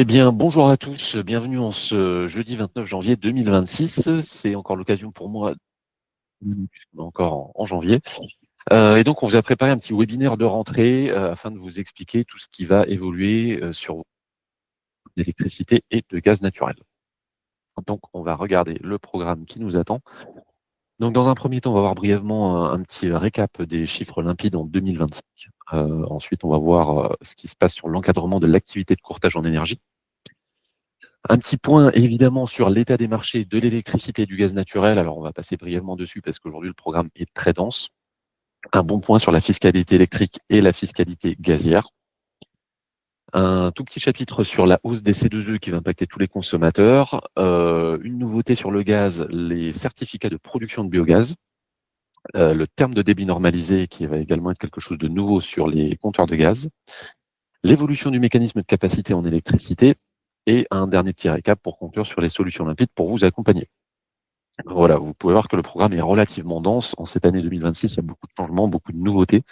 Eh bien, bonjour à tous, bienvenue en ce jeudi 29 janvier 2026. C'est encore l'occasion pour moi, puisqu'on est encore en janvier. Et donc, on vous a préparé un petit webinaire de rentrée afin de vous expliquer tout ce qui va évoluer sur l'électricité et de gaz naturel. Donc, on va regarder le programme qui nous attend. Donc, dans un premier temps, on va voir brièvement un petit récap des chiffres limpides en 2025. Ensuite, on va voir ce qui se passe sur l'encadrement de l'activité de courtage en énergie. Un petit point évidemment sur l'état des marchés de l'électricité et du gaz naturel. Alors on va passer brièvement dessus parce qu'aujourd'hui le programme est très dense. Un bon point sur la fiscalité électrique et la fiscalité gazière. Un tout petit chapitre sur la hausse des C2E qui va impacter tous les consommateurs. Une nouveauté sur le gaz, les certificats de production de biogaz. Le terme de débit normalisé qui va également être quelque chose de nouveau sur les compteurs de gaz. L'évolution du mécanisme de capacité en électricité. Et un dernier petit récap pour conclure sur les solutions limpides pour vous accompagner. Voilà, vous pouvez voir que le programme est relativement dense. En cette année 2026, il y a beaucoup de changements, beaucoup de nouveautés.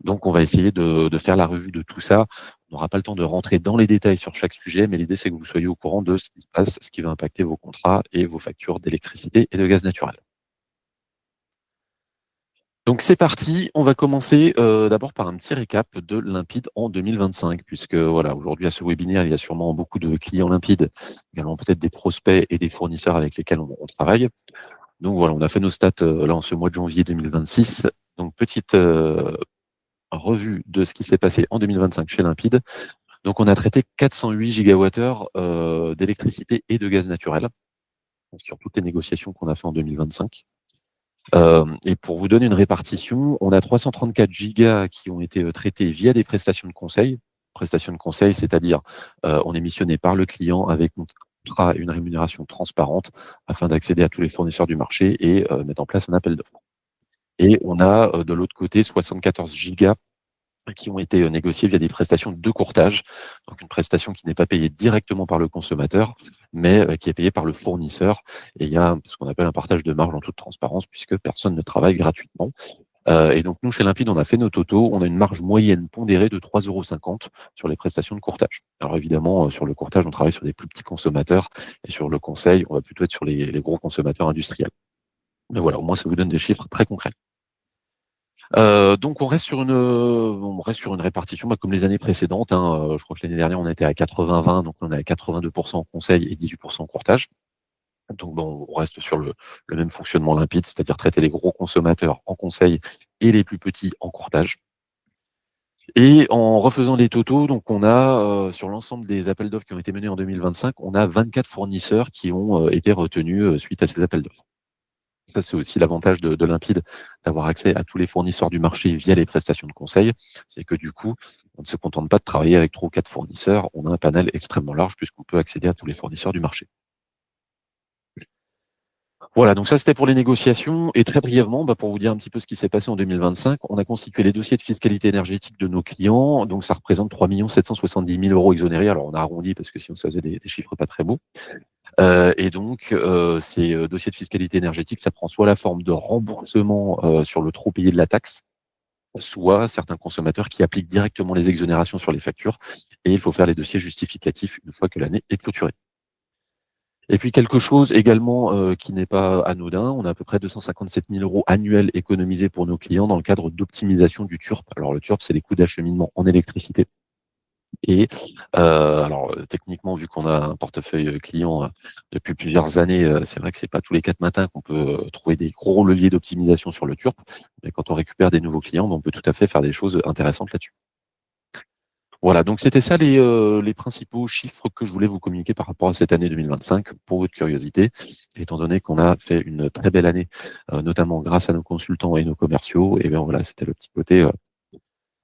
Donc, on va essayer de faire la revue de tout ça. On n'aura pas le temps de rentrer dans les détails sur chaque sujet, mais l'idée, c'est que vous soyez au courant de ce qui se passe, ce qui va impacter vos contrats et vos factures d'électricité et de gaz naturel. Donc c'est parti, on va commencer d'abord par un petit récap de Limpide en 2025, puisque voilà, aujourd'hui à ce webinaire, il y a sûrement beaucoup de clients Limpide, également peut-être des prospects et des fournisseurs avec lesquels on travaille. Donc voilà, on a fait nos stats là en ce mois de janvier 2026. Donc petite revue de ce qui s'est passé en 2025 chez Limpide. Donc on a traité 408 gigawattheures d'électricité et de gaz naturel sur toutes les négociations qu'on a fait en 2025. Et pour vous donner une répartition, on a 334 gigas qui ont été traités via des prestations de conseil. Prestations de conseil, c'est-à-dire on est missionné par le client avec un contrat et une rémunération transparente afin d'accéder à tous les fournisseurs du marché et mettre en place un appel d'offres. Et on a de l'autre côté 74 gigas qui ont été négociés via des prestations de courtage. Donc une prestation qui n'est pas payée directement par le consommateur, mais qui est payée par le fournisseur. Et il y a ce qu'on appelle un partage de marge en toute transparence, puisque personne ne travaille gratuitement. Et donc nous, chez Limpide, on a fait nos totaux. On a une marge moyenne pondérée de 3,50 € sur les prestations de courtage. Alors évidemment, sur le courtage, on travaille sur des plus petits consommateurs. Et sur le conseil, on va plutôt être sur les gros consommateurs industriels. Mais voilà, au moins, ça vous donne des chiffres très concrets. Donc on reste sur une répartition comme les années précédentes, hein. Je crois que l'année dernière, on était à 80-20, donc on est à 82% en conseil et 18% en courtage. Donc bon, on reste sur le même fonctionnement limpide, c'est-à-dire traiter les gros consommateurs en conseil et les plus petits en courtage. Et en refaisant les totaux, donc on a, sur l'ensemble des appels d'offres qui ont été menés en 2025, on a 24 fournisseurs qui ont été retenus suite à ces appels d'offres. Ça, c'est aussi l'avantage de Limpide, d'avoir accès à tous les fournisseurs du marché via les prestations de conseil. C'est que du coup, on ne se contente pas de travailler avec 3 ou 4 fournisseurs, on a un panel extrêmement large puisqu'on peut accéder à tous les fournisseurs du marché. Voilà, donc ça c'était pour les négociations. Et très brièvement, pour vous dire un petit peu ce qui s'est passé en 2025, on a constitué les dossiers de fiscalité énergétique de nos clients. Donc ça représente 3 770 000 € exonérés. Alors on a arrondi parce que sinon ça faisait des chiffres pas très beaux. Et donc, ces dossiers de fiscalité énergétique, ça prend soit la forme de remboursement sur le trop payé de la taxe, soit certains consommateurs qui appliquent directement les exonérations sur les factures, et il faut faire les dossiers justificatifs une fois que l'année est clôturée. Et puis quelque chose également qui n'est pas anodin, on a à peu près 257 000 € annuels économisés pour nos clients dans le cadre d'optimisation du TURP. Alors le TURP, c'est les coûts d'acheminement en électricité. Et alors techniquement, vu qu'on a un portefeuille client depuis plusieurs années, c'est vrai que c'est pas tous les 4 matins qu'on peut trouver des gros leviers d'optimisation sur le TURP. Mais quand on récupère des nouveaux clients, on peut tout à fait faire des choses intéressantes là-dessus. Voilà, donc c'était ça les principaux chiffres que je voulais vous communiquer par rapport à cette année 2025 pour votre curiosité, étant donné qu'on a fait une très belle année, notamment grâce à nos consultants et nos commerciaux. Et bien voilà, c'était le petit côté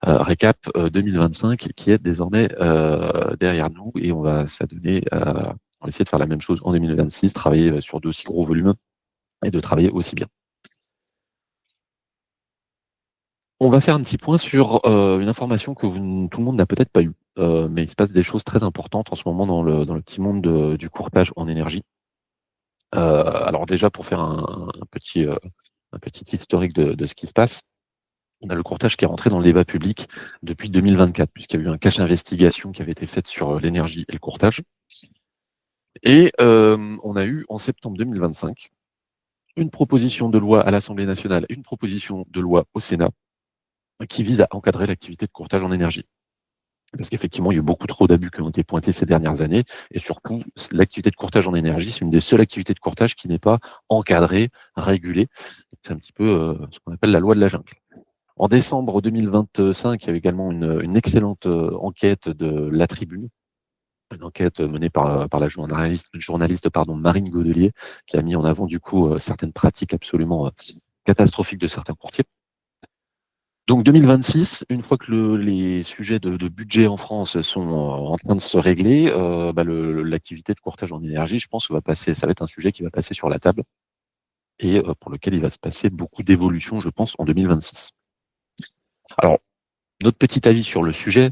récap 2025 qui est désormais derrière nous, et on va s'adonner on va essayer de faire la même chose en 2026, travailler sur d'aussi gros volumes et de travailler aussi bien. On va faire un petit point sur une information que tout le monde n'a peut-être pas eue, mais il se passe des choses très importantes en ce moment dans le petit monde du courtage en énergie. Alors déjà pour faire un petit historique de ce qui se passe. On a le courtage qui est rentré dans le débat public depuis 2024, puisqu'il y a eu un cache investigation qui avait été faite sur l'énergie et le courtage. Et on a eu en septembre 2025 une proposition de loi à l'Assemblée nationale et une proposition de loi au Sénat qui vise à encadrer l'activité de courtage en énergie. Parce qu'effectivement, il y a eu beaucoup trop d'abus qui ont été pointés ces dernières années. Et surtout, l'activité de courtage en énergie, c'est une des seules activités de courtage qui n'est pas encadrée, régulée. C'est un petit peu ce qu'on appelle la loi de la jungle. En décembre 2025, il y avait également une excellente enquête de La Tribune, une enquête menée par la journaliste Marine Godelier, qui a mis en avant du coup certaines pratiques absolument catastrophiques de certains courtiers. Donc 2026, une fois que les sujets de budget en France sont en train de se régler, l'activité de courtage en énergie, je pense que ça va être un sujet qui va passer sur la table et pour lequel il va se passer beaucoup d'évolutions, je pense, en 2026. Alors, notre petit avis sur le sujet,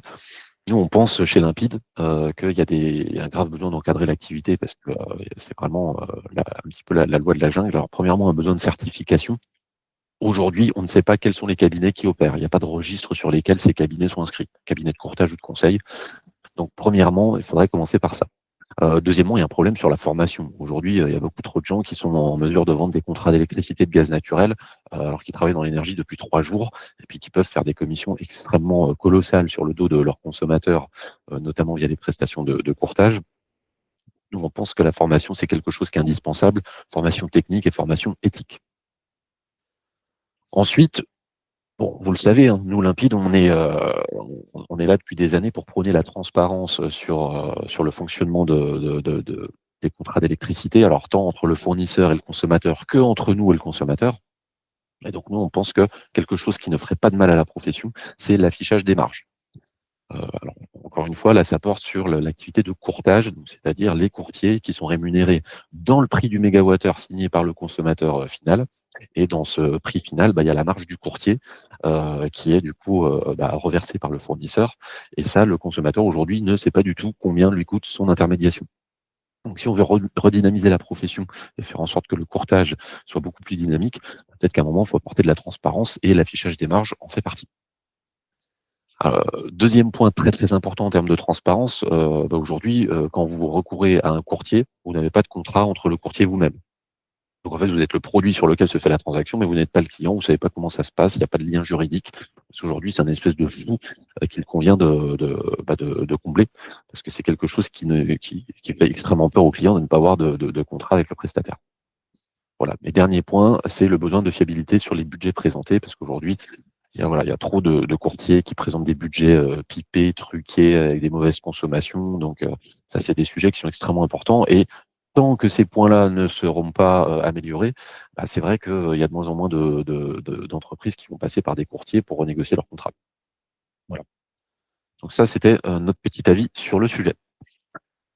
nous on pense chez Limpide qu'il y a un grave besoin d'encadrer l'activité parce que c'est vraiment un petit peu la loi de la jungle. Alors premièrement, un besoin de certification. Aujourd'hui, on ne sait pas quels sont les cabinets qui opèrent. Il n'y a pas de registre sur lesquels ces cabinets sont inscrits, cabinets de courtage ou de conseil. Donc, premièrement, il faudrait commencer par ça. Deuxièmement, il y a un problème sur la formation. Aujourd'hui, il y a beaucoup trop de gens qui sont en mesure de vendre des contrats d'électricité et de gaz naturel, alors qu'ils travaillent dans l'énergie depuis 3 jours, et puis qui peuvent faire des commissions extrêmement colossales sur le dos de leurs consommateurs, notamment via des prestations de courtage. Nous, on pense que la formation, c'est quelque chose qui est indispensable, formation technique et formation éthique. Ensuite, bon, vous le savez, hein, nous, Limpide, on est là depuis des années pour prôner la transparence sur le fonctionnement des contrats d'électricité, alors tant entre le fournisseur et le consommateur que entre nous et le consommateur. Et donc, nous, on pense que quelque chose qui ne ferait pas de mal à la profession, c'est l'affichage des marges. Alors, encore une fois, là, ça porte sur l'activité de courtage, c'est-à-dire les courtiers qui sont rémunérés dans le prix du mégawattheure signé par le consommateur final. Et dans ce prix final, il y a la marge du courtier qui est du coup reversée par le fournisseur. Et ça, le consommateur aujourd'hui ne sait pas du tout combien lui coûte son intermédiation. Donc, si on veut redynamiser la profession et faire en sorte que le courtage soit beaucoup plus dynamique, peut-être qu'à un moment, il faut apporter de la transparence et l'affichage des marges en fait partie. Deuxième point très très important en termes de transparence, aujourd'hui, quand vous recourez à un courtier, vous n'avez pas de contrat entre le courtier et vous-même. Donc en fait, vous êtes le produit sur lequel se fait la transaction, mais vous n'êtes pas le client, vous savez pas comment ça se passe, il n'y a pas de lien juridique. Parce qu'aujourd'hui, c'est un espèce de flou qu'il convient de combler, parce que c'est quelque chose qui fait extrêmement peur aux clients de ne pas avoir de contrat avec le prestataire. Voilà. Et dernier point, c'est le besoin de fiabilité sur les budgets présentés, parce qu'aujourd'hui, il y a trop de courtiers qui présentent des budgets pipés, truqués, avec des mauvaises consommations. Donc, ça, c'est des sujets qui sont extrêmement importants. Et tant que ces points-là ne seront pas améliorés, c'est vrai qu'il y a de moins en moins d'entreprises qui vont passer par des courtiers pour renégocier leur contrat. Voilà. Donc ça, c'était notre petit avis sur le sujet.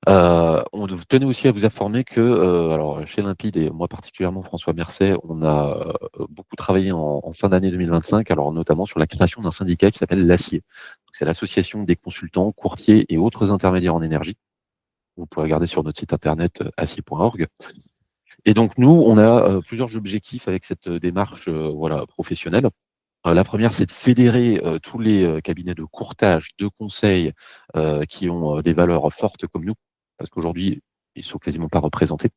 On tenait aussi à vous informer que, alors chez Limpide et moi particulièrement François Mercet, on a beaucoup travaillé en fin d'année 2025, alors notamment sur la création d'un syndicat qui s'appelle l'Acier. C'est l'association des consultants, courtiers et autres intermédiaires en énergie. Vous pouvez regarder sur notre site internet acier.org. Et donc nous, on a plusieurs objectifs avec cette démarche professionnelle. La première, c'est de fédérer tous les cabinets de courtage, de conseil qui ont des valeurs fortes comme nous, parce qu'aujourd'hui, ils sont quasiment pas représentés.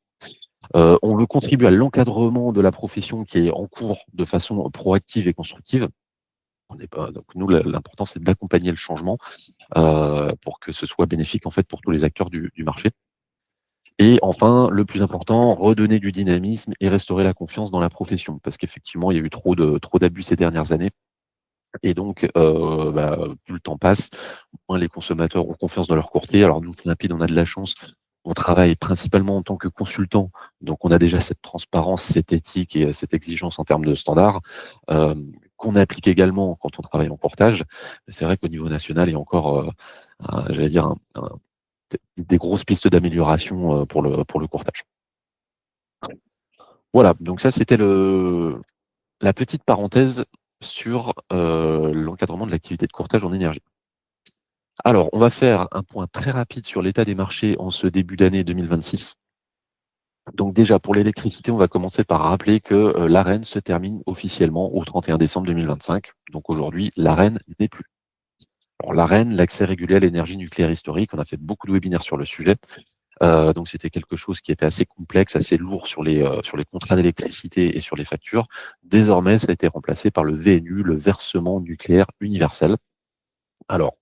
On veut contribuer à l'encadrement de la profession qui est en cours de façon proactive et constructive. Donc nous, l'important, c'est d'accompagner le changement pour que ce soit bénéfique en fait pour tous les acteurs du marché. Et enfin, le plus important, redonner du dynamisme et restaurer la confiance dans la profession, parce qu'effectivement, il y a eu trop d'abus ces dernières années. Et donc, plus le temps passe, moins les consommateurs ont confiance dans leur courtier. Alors nous, Limpide, on a de la chance. On travaille principalement en tant que consultant, donc on a déjà cette transparence, cette éthique et cette exigence en termes de standards qu'on applique également quand on travaille en courtage. C'est vrai qu'au niveau national, il y a encore, j'allais dire, des grosses pistes d'amélioration pour le courtage. Voilà, donc ça c'était la petite parenthèse sur l'encadrement de l'activité de courtage en énergie. Alors, on va faire un point très rapide sur l'état des marchés en ce début d'année 2026. Donc déjà, pour l'électricité, on va commencer par rappeler que l'Arenh se termine officiellement au 31 décembre 2025. Donc aujourd'hui, l'Arenh n'est plus. Alors l'Arenh, l'accès régulier à l'énergie nucléaire historique, on a fait beaucoup de webinaires sur le sujet. Donc c'était quelque chose qui était assez complexe, assez lourd sur les contrats d'électricité et sur les factures. Désormais, ça a été remplacé par le VNU, le versement nucléaire universel. Alors,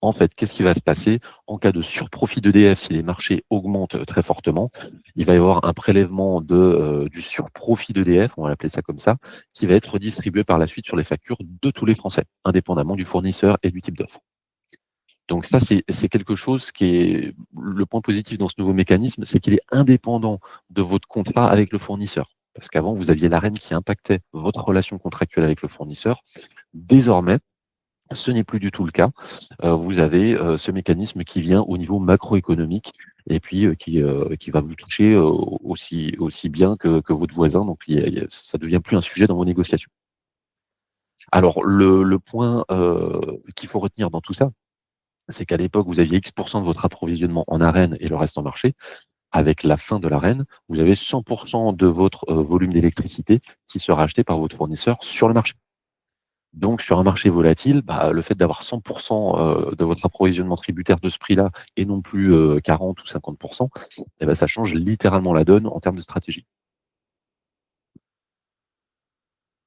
en fait, qu'est-ce qui va se passer en cas de surprofit d'EDF si les marchés augmentent très fortement? Il va y avoir un prélèvement du surprofit d'EDF, on va l'appeler ça comme ça, qui va être redistribué par la suite sur les factures de tous les Français, indépendamment du fournisseur et du type d'offre. Donc ça, c'est quelque chose qui est le point positif dans ce nouveau mécanisme, c'est qu'il est indépendant de votre contrat avec le fournisseur. Parce qu'avant, vous aviez l'Arenh qui impactait votre relation contractuelle avec le fournisseur. Désormais, ce n'est plus du tout le cas. Vous avez ce mécanisme qui vient au niveau macroéconomique et puis qui va vous toucher aussi bien que votre voisin. Donc ça devient plus un sujet dans vos négociations. Alors le point qu'il faut retenir dans tout ça, c'est qu'à l'époque, vous aviez X% de votre approvisionnement en arène et le reste en marché. Avec la fin de l'arène, vous avez 100% de votre volume d'électricité qui sera acheté par votre fournisseur sur le marché. Donc, sur un marché volatile, le fait d'avoir 100% de votre approvisionnement tributaire de ce prix-là et non plus 40 ou 50%, ça change littéralement la donne en termes de stratégie.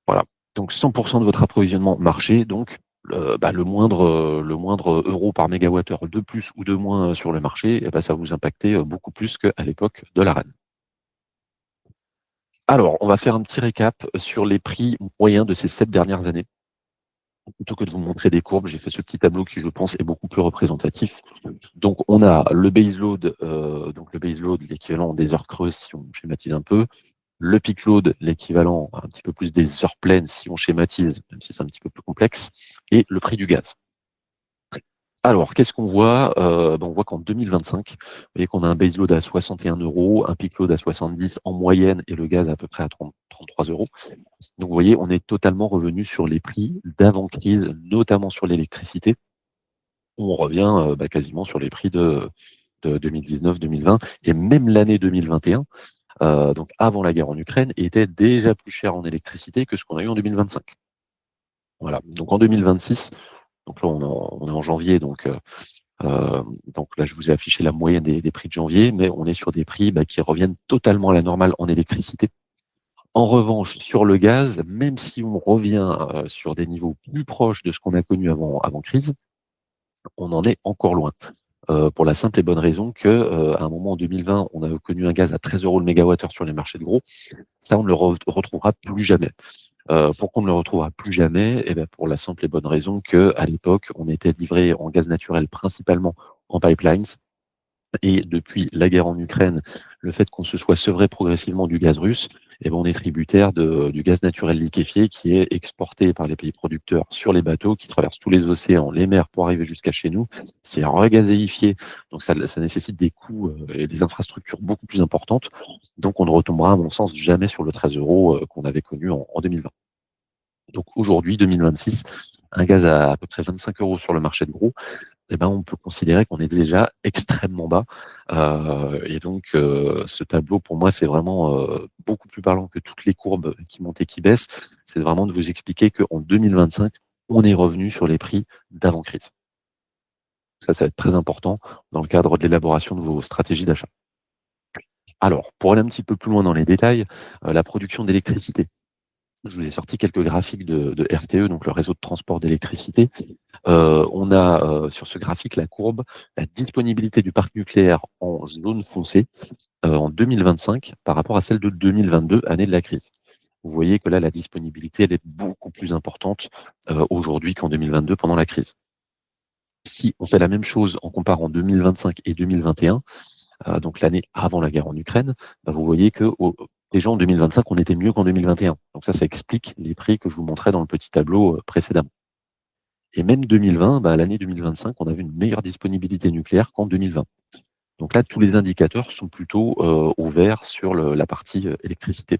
Voilà. Donc, 100% de votre approvisionnement marché, donc le moindre euro par mégawattheure de plus ou de moins sur le marché, ça vous impactait beaucoup plus qu'à l'époque de l'arène. Alors, on va faire un petit récap sur les prix moyens de ces 7 dernières années. Plutôt que de vous montrer des courbes, j'ai fait ce petit tableau qui, je pense, est beaucoup plus représentatif. Donc, on a le baseload, l'équivalent des heures creuses, si on schématise un peu. Le peak load, l'équivalent un petit peu plus des heures pleines, si on schématise, même si c'est un petit peu plus complexe. Et le prix du gaz. Alors, qu'est-ce qu'on voit On voit qu'en 2025, vous voyez qu'on a un baseload à 61 €, un peak load à 70 en moyenne et le gaz à peu près à 33 €. Donc, vous voyez, on est totalement revenu sur les prix d'avant-crise, notamment sur l'électricité. On revient quasiment sur les prix de 2019-2020 et même l'année 2021, donc avant la guerre en Ukraine, était déjà plus cher en électricité que ce qu'on a eu en 2025. Voilà. Donc en 2026, donc là on est en janvier, donc là je vous ai affiché la moyenne des prix de janvier, mais on est sur des prix qui reviennent totalement à la normale en électricité. En revanche, sur le gaz, même si on revient sur des niveaux plus proches de ce qu'on a connu avant crise, on en est encore loin. Pour la simple et bonne raison que à un moment en 2020, on a connu un gaz à 13 € le mégawattheure sur les marchés de gros. Ça, on ne le retrouvera plus jamais. Pourquoi on ne le retrouvera plus jamais? Pour la simple et bonne raison que à l'époque, on était livré en gaz naturel principalement en pipelines. Et depuis la guerre en Ukraine, le fait qu'on se soit sevré progressivement du gaz russe, on est tributaire du gaz naturel liquéfié qui est exporté par les pays producteurs sur les bateaux, qui traversent tous les océans, les mers pour arriver jusqu'à chez nous. C'est regazéifié, donc ça nécessite des coûts et des infrastructures beaucoup plus importantes. Donc on ne retombera, à mon sens, jamais sur le 13 € qu'on avait connu en 2020. Donc aujourd'hui, 2026, un gaz à peu près 25 € sur le marché de gros, on peut considérer qu'on est déjà extrêmement bas. Et donc, ce tableau, pour moi, c'est vraiment beaucoup plus parlant que toutes les courbes qui montent et qui baissent. C'est vraiment de vous expliquer qu'en 2025, on est revenu sur les prix d'avant-crise. Ça va être très important dans le cadre de l'élaboration de vos stratégies d'achat. Alors, pour aller un petit peu plus loin dans les détails, la production d'électricité. Je vous ai sorti quelques graphiques de RTE, donc le réseau de transport d'électricité. On a sur ce graphique la courbe, la disponibilité du parc nucléaire en jaune foncé en 2025 par rapport à celle de 2022, année de la crise. Vous voyez que là, la disponibilité, elle est beaucoup plus importante aujourd'hui qu'en 2022 pendant la crise. Si on fait la même chose en comparant 2025 et 2021, donc l'année avant la guerre en Ukraine, vous voyez que déjà en 2025, on était mieux qu'en 2021. Donc ça explique les prix que je vous montrais dans le petit tableau précédemment. Et même 2020, l'année 2025, on avait une meilleure disponibilité nucléaire qu'en 2020. Donc là, tous les indicateurs sont plutôt au vert sur la partie électricité.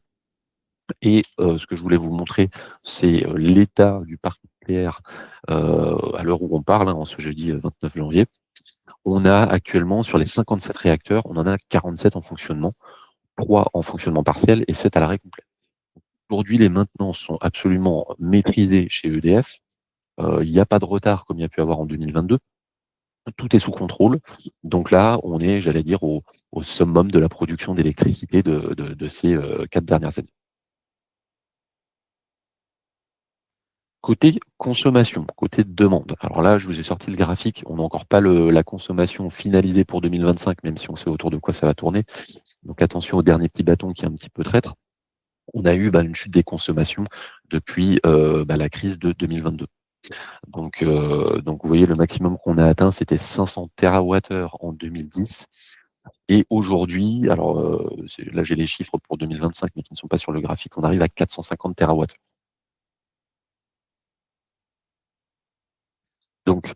Et ce que je voulais vous montrer, c'est l'état du parc nucléaire à l'heure où on parle, en ce jeudi 29 janvier. On a actuellement, sur les 57 réacteurs, on en a 47 en fonctionnement. 3 en fonctionnement partiel et 7 à l'arrêt complet. Aujourd'hui, les maintenances sont absolument maîtrisées chez EDF. Il y a pas de retard comme il y a pu avoir en 2022. Tout est sous contrôle. Donc là, on est, j'allais dire, au summum de la production d'électricité de ces 4 dernières années. Côté consommation, côté demande. Alors là, je vous ai sorti le graphique. On n'a encore pas la consommation finalisée pour 2025, même si on sait autour de quoi ça va tourner. Donc attention au dernier petit bâton qui est un petit peu traître. On a eu une chute des consommations depuis la crise de 2022. Donc vous voyez, le maximum qu'on a atteint, c'était 500 TWh en 2010. Et aujourd'hui, alors là j'ai les chiffres pour 2025, mais qui ne sont pas sur le graphique, on arrive à 450 TWh. Donc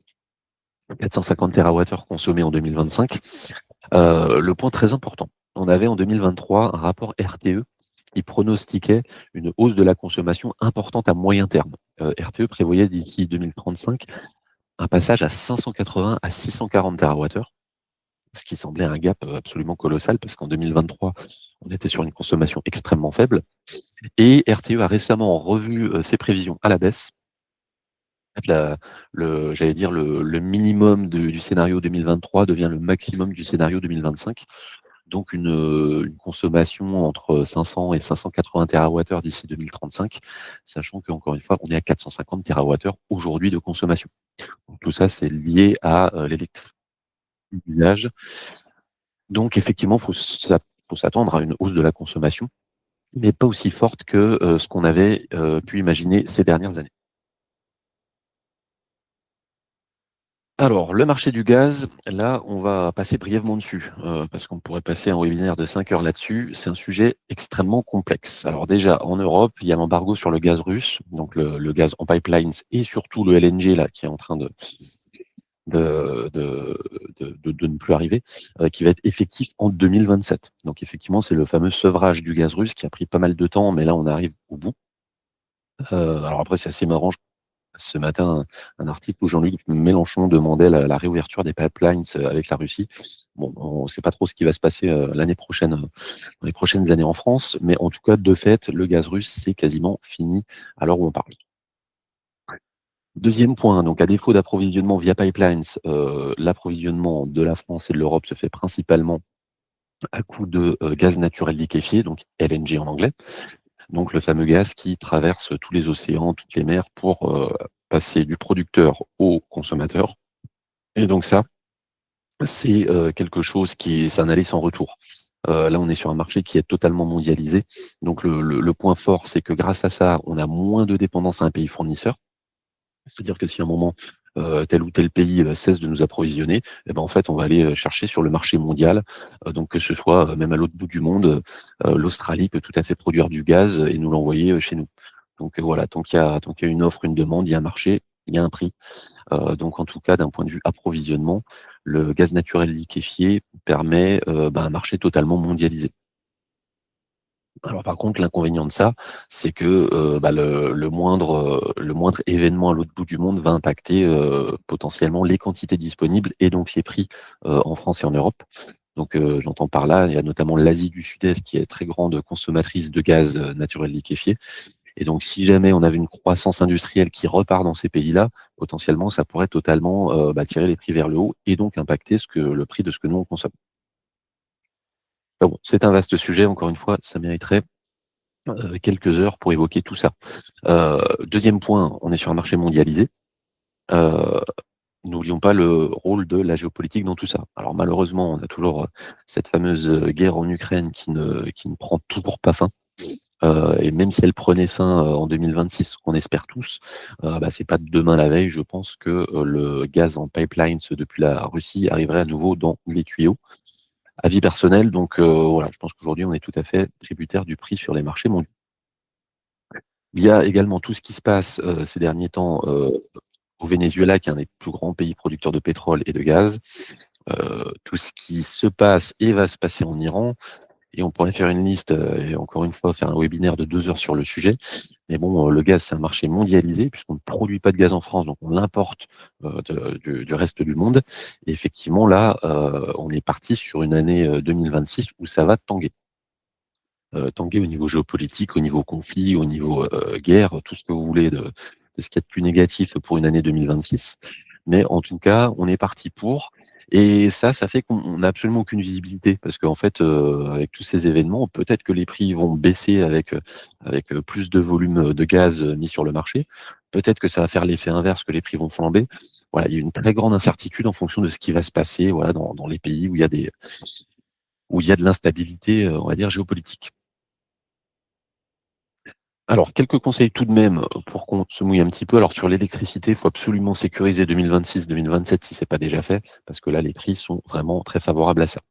450 TWh consommés en 2025. Le point très important, on avait en 2023 un rapport RTE qui pronostiquait une hausse de la consommation importante à moyen terme. RTE prévoyait d'ici 2035 un passage à 580 à 640 TWh, ce qui semblait un gap absolument colossal parce qu'en 2023, on était sur une consommation extrêmement faible. Et RTE a récemment revu ses prévisions à la baisse. En fait, j'allais dire le minimum du scénario 2023 devient le maximum du scénario 2025. Donc une consommation entre 500 et 580 TWh d'ici 2035, sachant qu'encore une fois, on est à 450 TWh aujourd'hui de consommation. Donc tout ça, c'est lié à l'électricité d'usage. Donc effectivement, faut s'attendre à une hausse de la consommation, mais pas aussi forte que ce qu'on avait pu imaginer ces dernières années. Alors, le marché du gaz, là, on va passer brièvement dessus, parce qu'on pourrait passer un webinaire de 5 heures là-dessus. C'est un sujet extrêmement complexe. Alors déjà, en Europe, il y a l'embargo sur le gaz russe, donc le gaz en pipelines et surtout le LNG là, qui est en train de, de, de ne plus arriver, qui va être effectif en 2027. Donc effectivement, c'est le fameux sevrage du gaz russe qui a pris pas mal de temps, mais là, on arrive au bout. Alors après, c'est assez marrant. Ce matin un article où Jean-Luc Mélenchon demandait la réouverture des pipelines avec la Russie. Bon, on ne sait pas trop ce qui va se passer l'année prochaine, dans les prochaines années en France, mais en tout cas, de fait, le gaz russe, c'est quasiment fini à l'heure où on parle. Deuxième point, donc à défaut d'approvisionnement via pipelines, l'approvisionnement de la France et de l'Europe se fait principalement à coup de gaz naturel liquéfié, donc LNG en anglais. Donc le fameux gaz qui traverse tous les océans, toutes les mers pour passer du producteur au consommateur. Et donc ça, c'est quelque chose c'est un aller sans retour. Là, on est sur un marché qui est totalement mondialisé. Donc le point fort, c'est que grâce à ça, on a moins de dépendance à un pays fournisseur. C'est-à-dire que si à un moment tel ou tel pays cesse de nous approvisionner, eh ben en fait on va aller chercher sur le marché mondial. Donc que ce soit même à l'autre bout du monde, l'Australie peut tout à fait produire du gaz et nous l'envoyer chez nous. Donc voilà, tant qu'il y a une offre, une demande, il y a un marché, il y a un prix. Donc en tout cas d'un point de vue approvisionnement, le gaz naturel liquéfié permet un marché totalement mondialisé. Alors par contre, l'inconvénient de ça, c'est que le moindre événement à l'autre bout du monde va impacter potentiellement les quantités disponibles et donc les prix en France et en Europe. Donc j'entends par là, il y a notamment l'Asie du Sud-Est qui est très grande consommatrice de gaz naturel liquéfié. Et donc si jamais on avait une croissance industrielle qui repart dans ces pays-là, potentiellement ça pourrait totalement tirer les prix vers le haut et donc impacter le prix de ce que nous on consomme. Bon, c'est un vaste sujet, encore une fois, ça mériterait quelques heures pour évoquer tout ça. Deuxième point, on est sur un marché mondialisé. Euh, N'oublions pas le rôle de la géopolitique dans tout ça. Alors malheureusement, on a toujours cette fameuse guerre en Ukraine qui ne prend toujours pas fin. Et même si elle prenait fin en 2026, ce qu'on espère tous, c'est pas demain la veille. Je pense que le gaz en pipelines depuis la Russie arriverait à nouveau dans les tuyaux. Avis personnel, donc voilà, je pense qu'aujourd'hui on est tout à fait tributaire du prix sur les marchés mondiaux. Il y a également tout ce qui se passe ces derniers temps au Venezuela, qui est un des plus grands pays producteurs de pétrole et de gaz. Tout ce qui se passe et va se passer en Iran. Et on pourrait faire une liste et encore une fois faire un webinaire de 2 heures sur le sujet. Mais bon, le gaz, c'est un marché mondialisé puisqu'on ne produit pas de gaz en France, donc on l'importe du reste du monde. Et effectivement, là, on est parti sur une année 2026 où ça va tanguer. tanguer au niveau géopolitique, au niveau conflit, au niveau, guerre, tout ce que vous voulez de ce qu'il y a de plus négatif pour une année 2026. Mais en tout cas, on est parti pour et ça fait qu'on n'a absolument aucune visibilité parce qu'en fait, avec tous ces événements, peut-être que les prix vont baisser avec plus de volume, de gaz, mis sur le marché. Peut-être que ça va faire l'effet inverse, que les prix vont flamber. Voilà, il y a une très grande incertitude en fonction de ce qui va se passer, voilà, dans les pays où il y a de l'instabilité, on va dire géopolitique. Alors, quelques conseils tout de même, pour qu'on se mouille un petit peu. Alors sur l'électricité, il faut absolument sécuriser 2026-2027 si c'est pas déjà fait, parce que là, les prix sont vraiment très favorables à ça.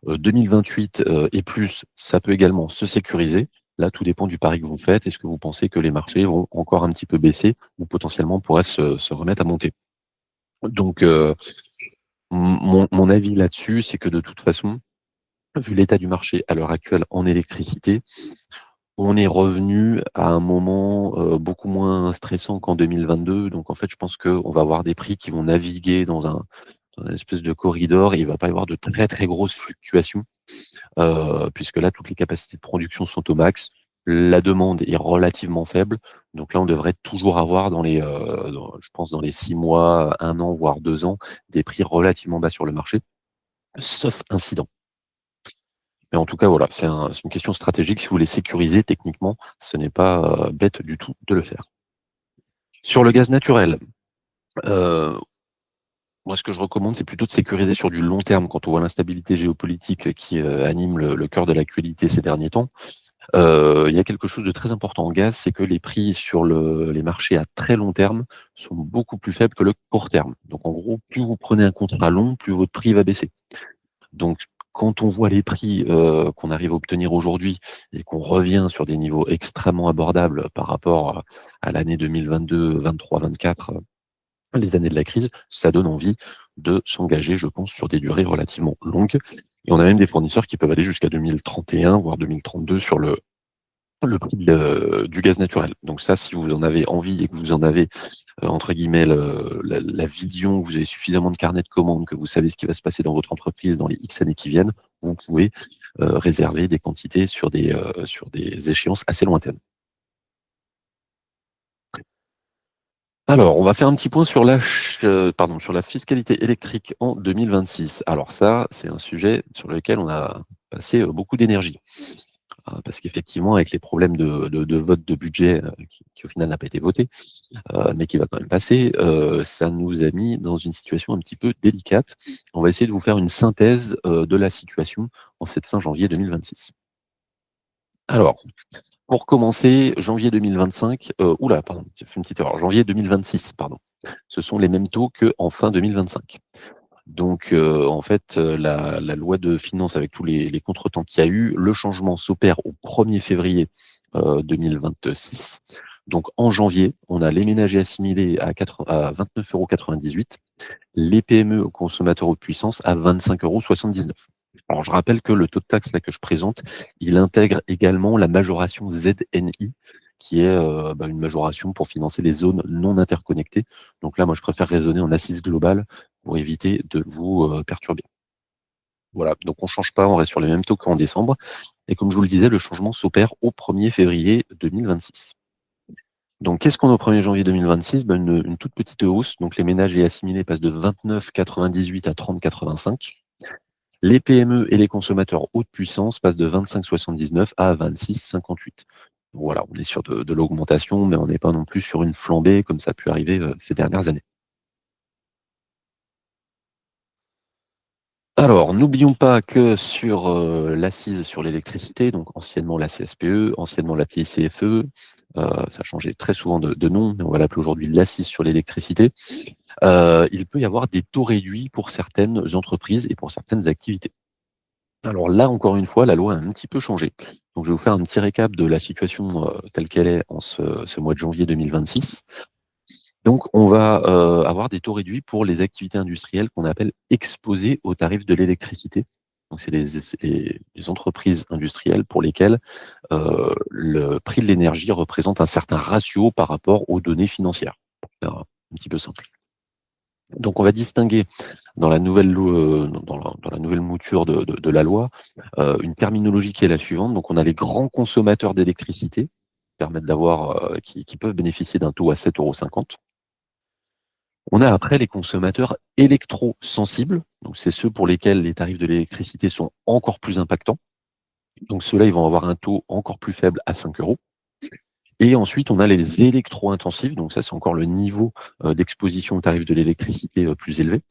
2028, et plus, ça peut également se sécuriser. Là, tout dépend du pari que vous faites. Est-ce que vous pensez que les marchés vont encore un petit peu baisser ou potentiellement pourraient se remettre à monter? Donc, mon avis là-dessus, c'est que de toute façon, vu l'état du marché à l'heure actuelle en électricité, on est revenu à un moment, beaucoup moins stressant qu'en 2022. Donc en fait, je pense qu'on va avoir des prix qui vont naviguer dans un espèce de corridor et il va pas y avoir de très, très grosses fluctuations, puisque là, toutes les capacités de production sont au max. La demande est relativement faible. Donc là, on devrait toujours avoir je pense dans les 6 mois, 1 an, voire 2 ans, des prix relativement bas sur le marché, sauf incident. Mais en tout cas, voilà, c'est une question stratégique. Si vous voulez sécuriser techniquement, ce n'est pas, bête du tout de le faire. Sur le gaz naturel, heu, moi ce que je recommande, c'est plutôt de sécuriser sur du long terme quand on voit l'instabilité géopolitique qui, anime le cœur de l'actualité ces derniers temps. Il y a quelque chose de très important en gaz, c'est que les prix sur les marchés à très long terme sont beaucoup plus faibles que le court terme. Donc en gros, plus vous prenez un contrat long, plus votre prix va baisser. Donc, quand on voit les prix, qu'on arrive à obtenir aujourd'hui et qu'on revient sur des niveaux extrêmement abordables par rapport à l'année 2022, 23, 24, les années de la crise, ça donne envie de s'engager, je pense, sur des durées relativement longues. Et on a même des fournisseurs qui peuvent aller jusqu'à 2031, voire 2032 sur le prix du gaz naturel. Donc ça, si vous en avez envie et que vous en avez entre guillemets, la vision, vous avez suffisamment de carnet de commandes, que vous savez ce qui va se passer dans votre entreprise dans les X années qui viennent, vous pouvez, réserver des quantités sur des échéances assez lointaines. Alors, on va faire un petit point sur la fiscalité électrique en 2026. Alors ça, c'est un sujet sur lequel on a passé, beaucoup d'énergie. Parce qu'effectivement, avec les problèmes de vote de budget, qui au final n'a pas été voté, mais qui va quand même passer, ça nous a mis dans une situation un petit peu délicate. On va essayer de vous faire une synthèse, de la situation en cette fin janvier 2026. Alors, pour commencer, janvier 2025, pardon, j'ai fait une petite erreur, janvier 2026, pardon. Ce sont les mêmes taux qu'en fin 2025. Donc, en fait, la loi de finances avec tous les contretemps qu'il y a eu, le changement s'opère au 1er février, 2026. Donc en janvier, on a les ménagers assimilés à 29,98 €, les PME aux consommateurs haute puissance à 25,79 €. Alors je rappelle que le taux de taxe là que je présente, il intègre également la majoration ZNI qui est, une majoration pour financer les zones non interconnectées. Donc là, moi, je préfère raisonner en assise globale pour éviter de vous, perturber. Voilà, donc on change pas, on reste sur les mêmes taux qu'en décembre et comme je vous le disais, le changement s'opère au 1er février 2026. Donc qu'est-ce qu'on a au 1er janvier 2026? Une toute petite hausse, donc les ménages et assimilés passent de 29,98 à 30,85. Les PME et les consommateurs haute puissance passent de 25,79 à 26,58. Voilà, on est sur de l'augmentation, mais on n'est pas non plus sur une flambée comme ça a pu arriver, ces dernières années. Alors, n'oublions pas que sur, l'accise sur l'électricité, donc anciennement la CSPE, anciennement la TICFE, ça a changé très souvent de nom, mais on va l'appeler aujourd'hui l'accise sur l'électricité. Il peut y avoir des taux réduits pour certaines entreprises et pour certaines activités. Alors là, encore une fois, la loi a un petit peu changé. Donc je vais vous faire un petit récap de la situation, telle qu'elle est en ce mois de janvier 2026. Donc on va, avoir des taux réduits pour les activités industrielles qu'on appelle exposées aux tarifs de l'électricité. Donc c'est les entreprises industrielles pour lesquelles, le prix de l'énergie représente un certain ratio par rapport aux données financières, pour faire un petit peu simple. Donc on va distinguer dans la nouvelle dans la nouvelle mouture de la loi, une terminologie qui est la suivante. Donc on a les grands consommateurs d'électricité, qui permettent d'avoir, qui peuvent bénéficier d'un taux à 7,50 €. On a après les consommateurs électrosensibles, donc c'est ceux pour lesquels les tarifs de l'électricité sont encore plus impactants. Donc ceux-là, ils vont avoir un taux encore plus faible à 5 €. Et ensuite, on a les électro-intensifs, donc ça, c'est encore le niveau, d'exposition au tarif de l'électricité, plus élevé.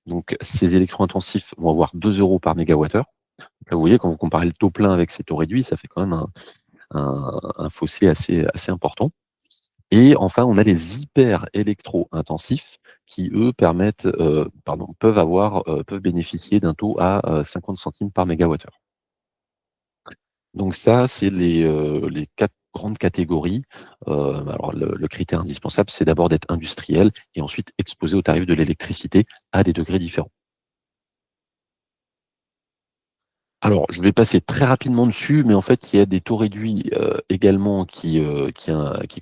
Donc ces électro-intensifs vont avoir 2 € par mégawattheure. Là, vous voyez, quand vous comparez le taux plein avec ces taux réduits, ça fait quand même un fossé assez important. Et enfin, on a les hyper électro-intensifs qui, eux, peuvent bénéficier d'un taux à, 50 centimes par mégawattheure. Donc ça, c'est les 4 grandes catégories. Alors le critère indispensable, c'est d'abord d'être industriel et ensuite exposé aux tarifs de l'électricité à des degrés différents. Alors, je vais passer très rapidement dessus, mais en fait, il y a des taux réduits, également qui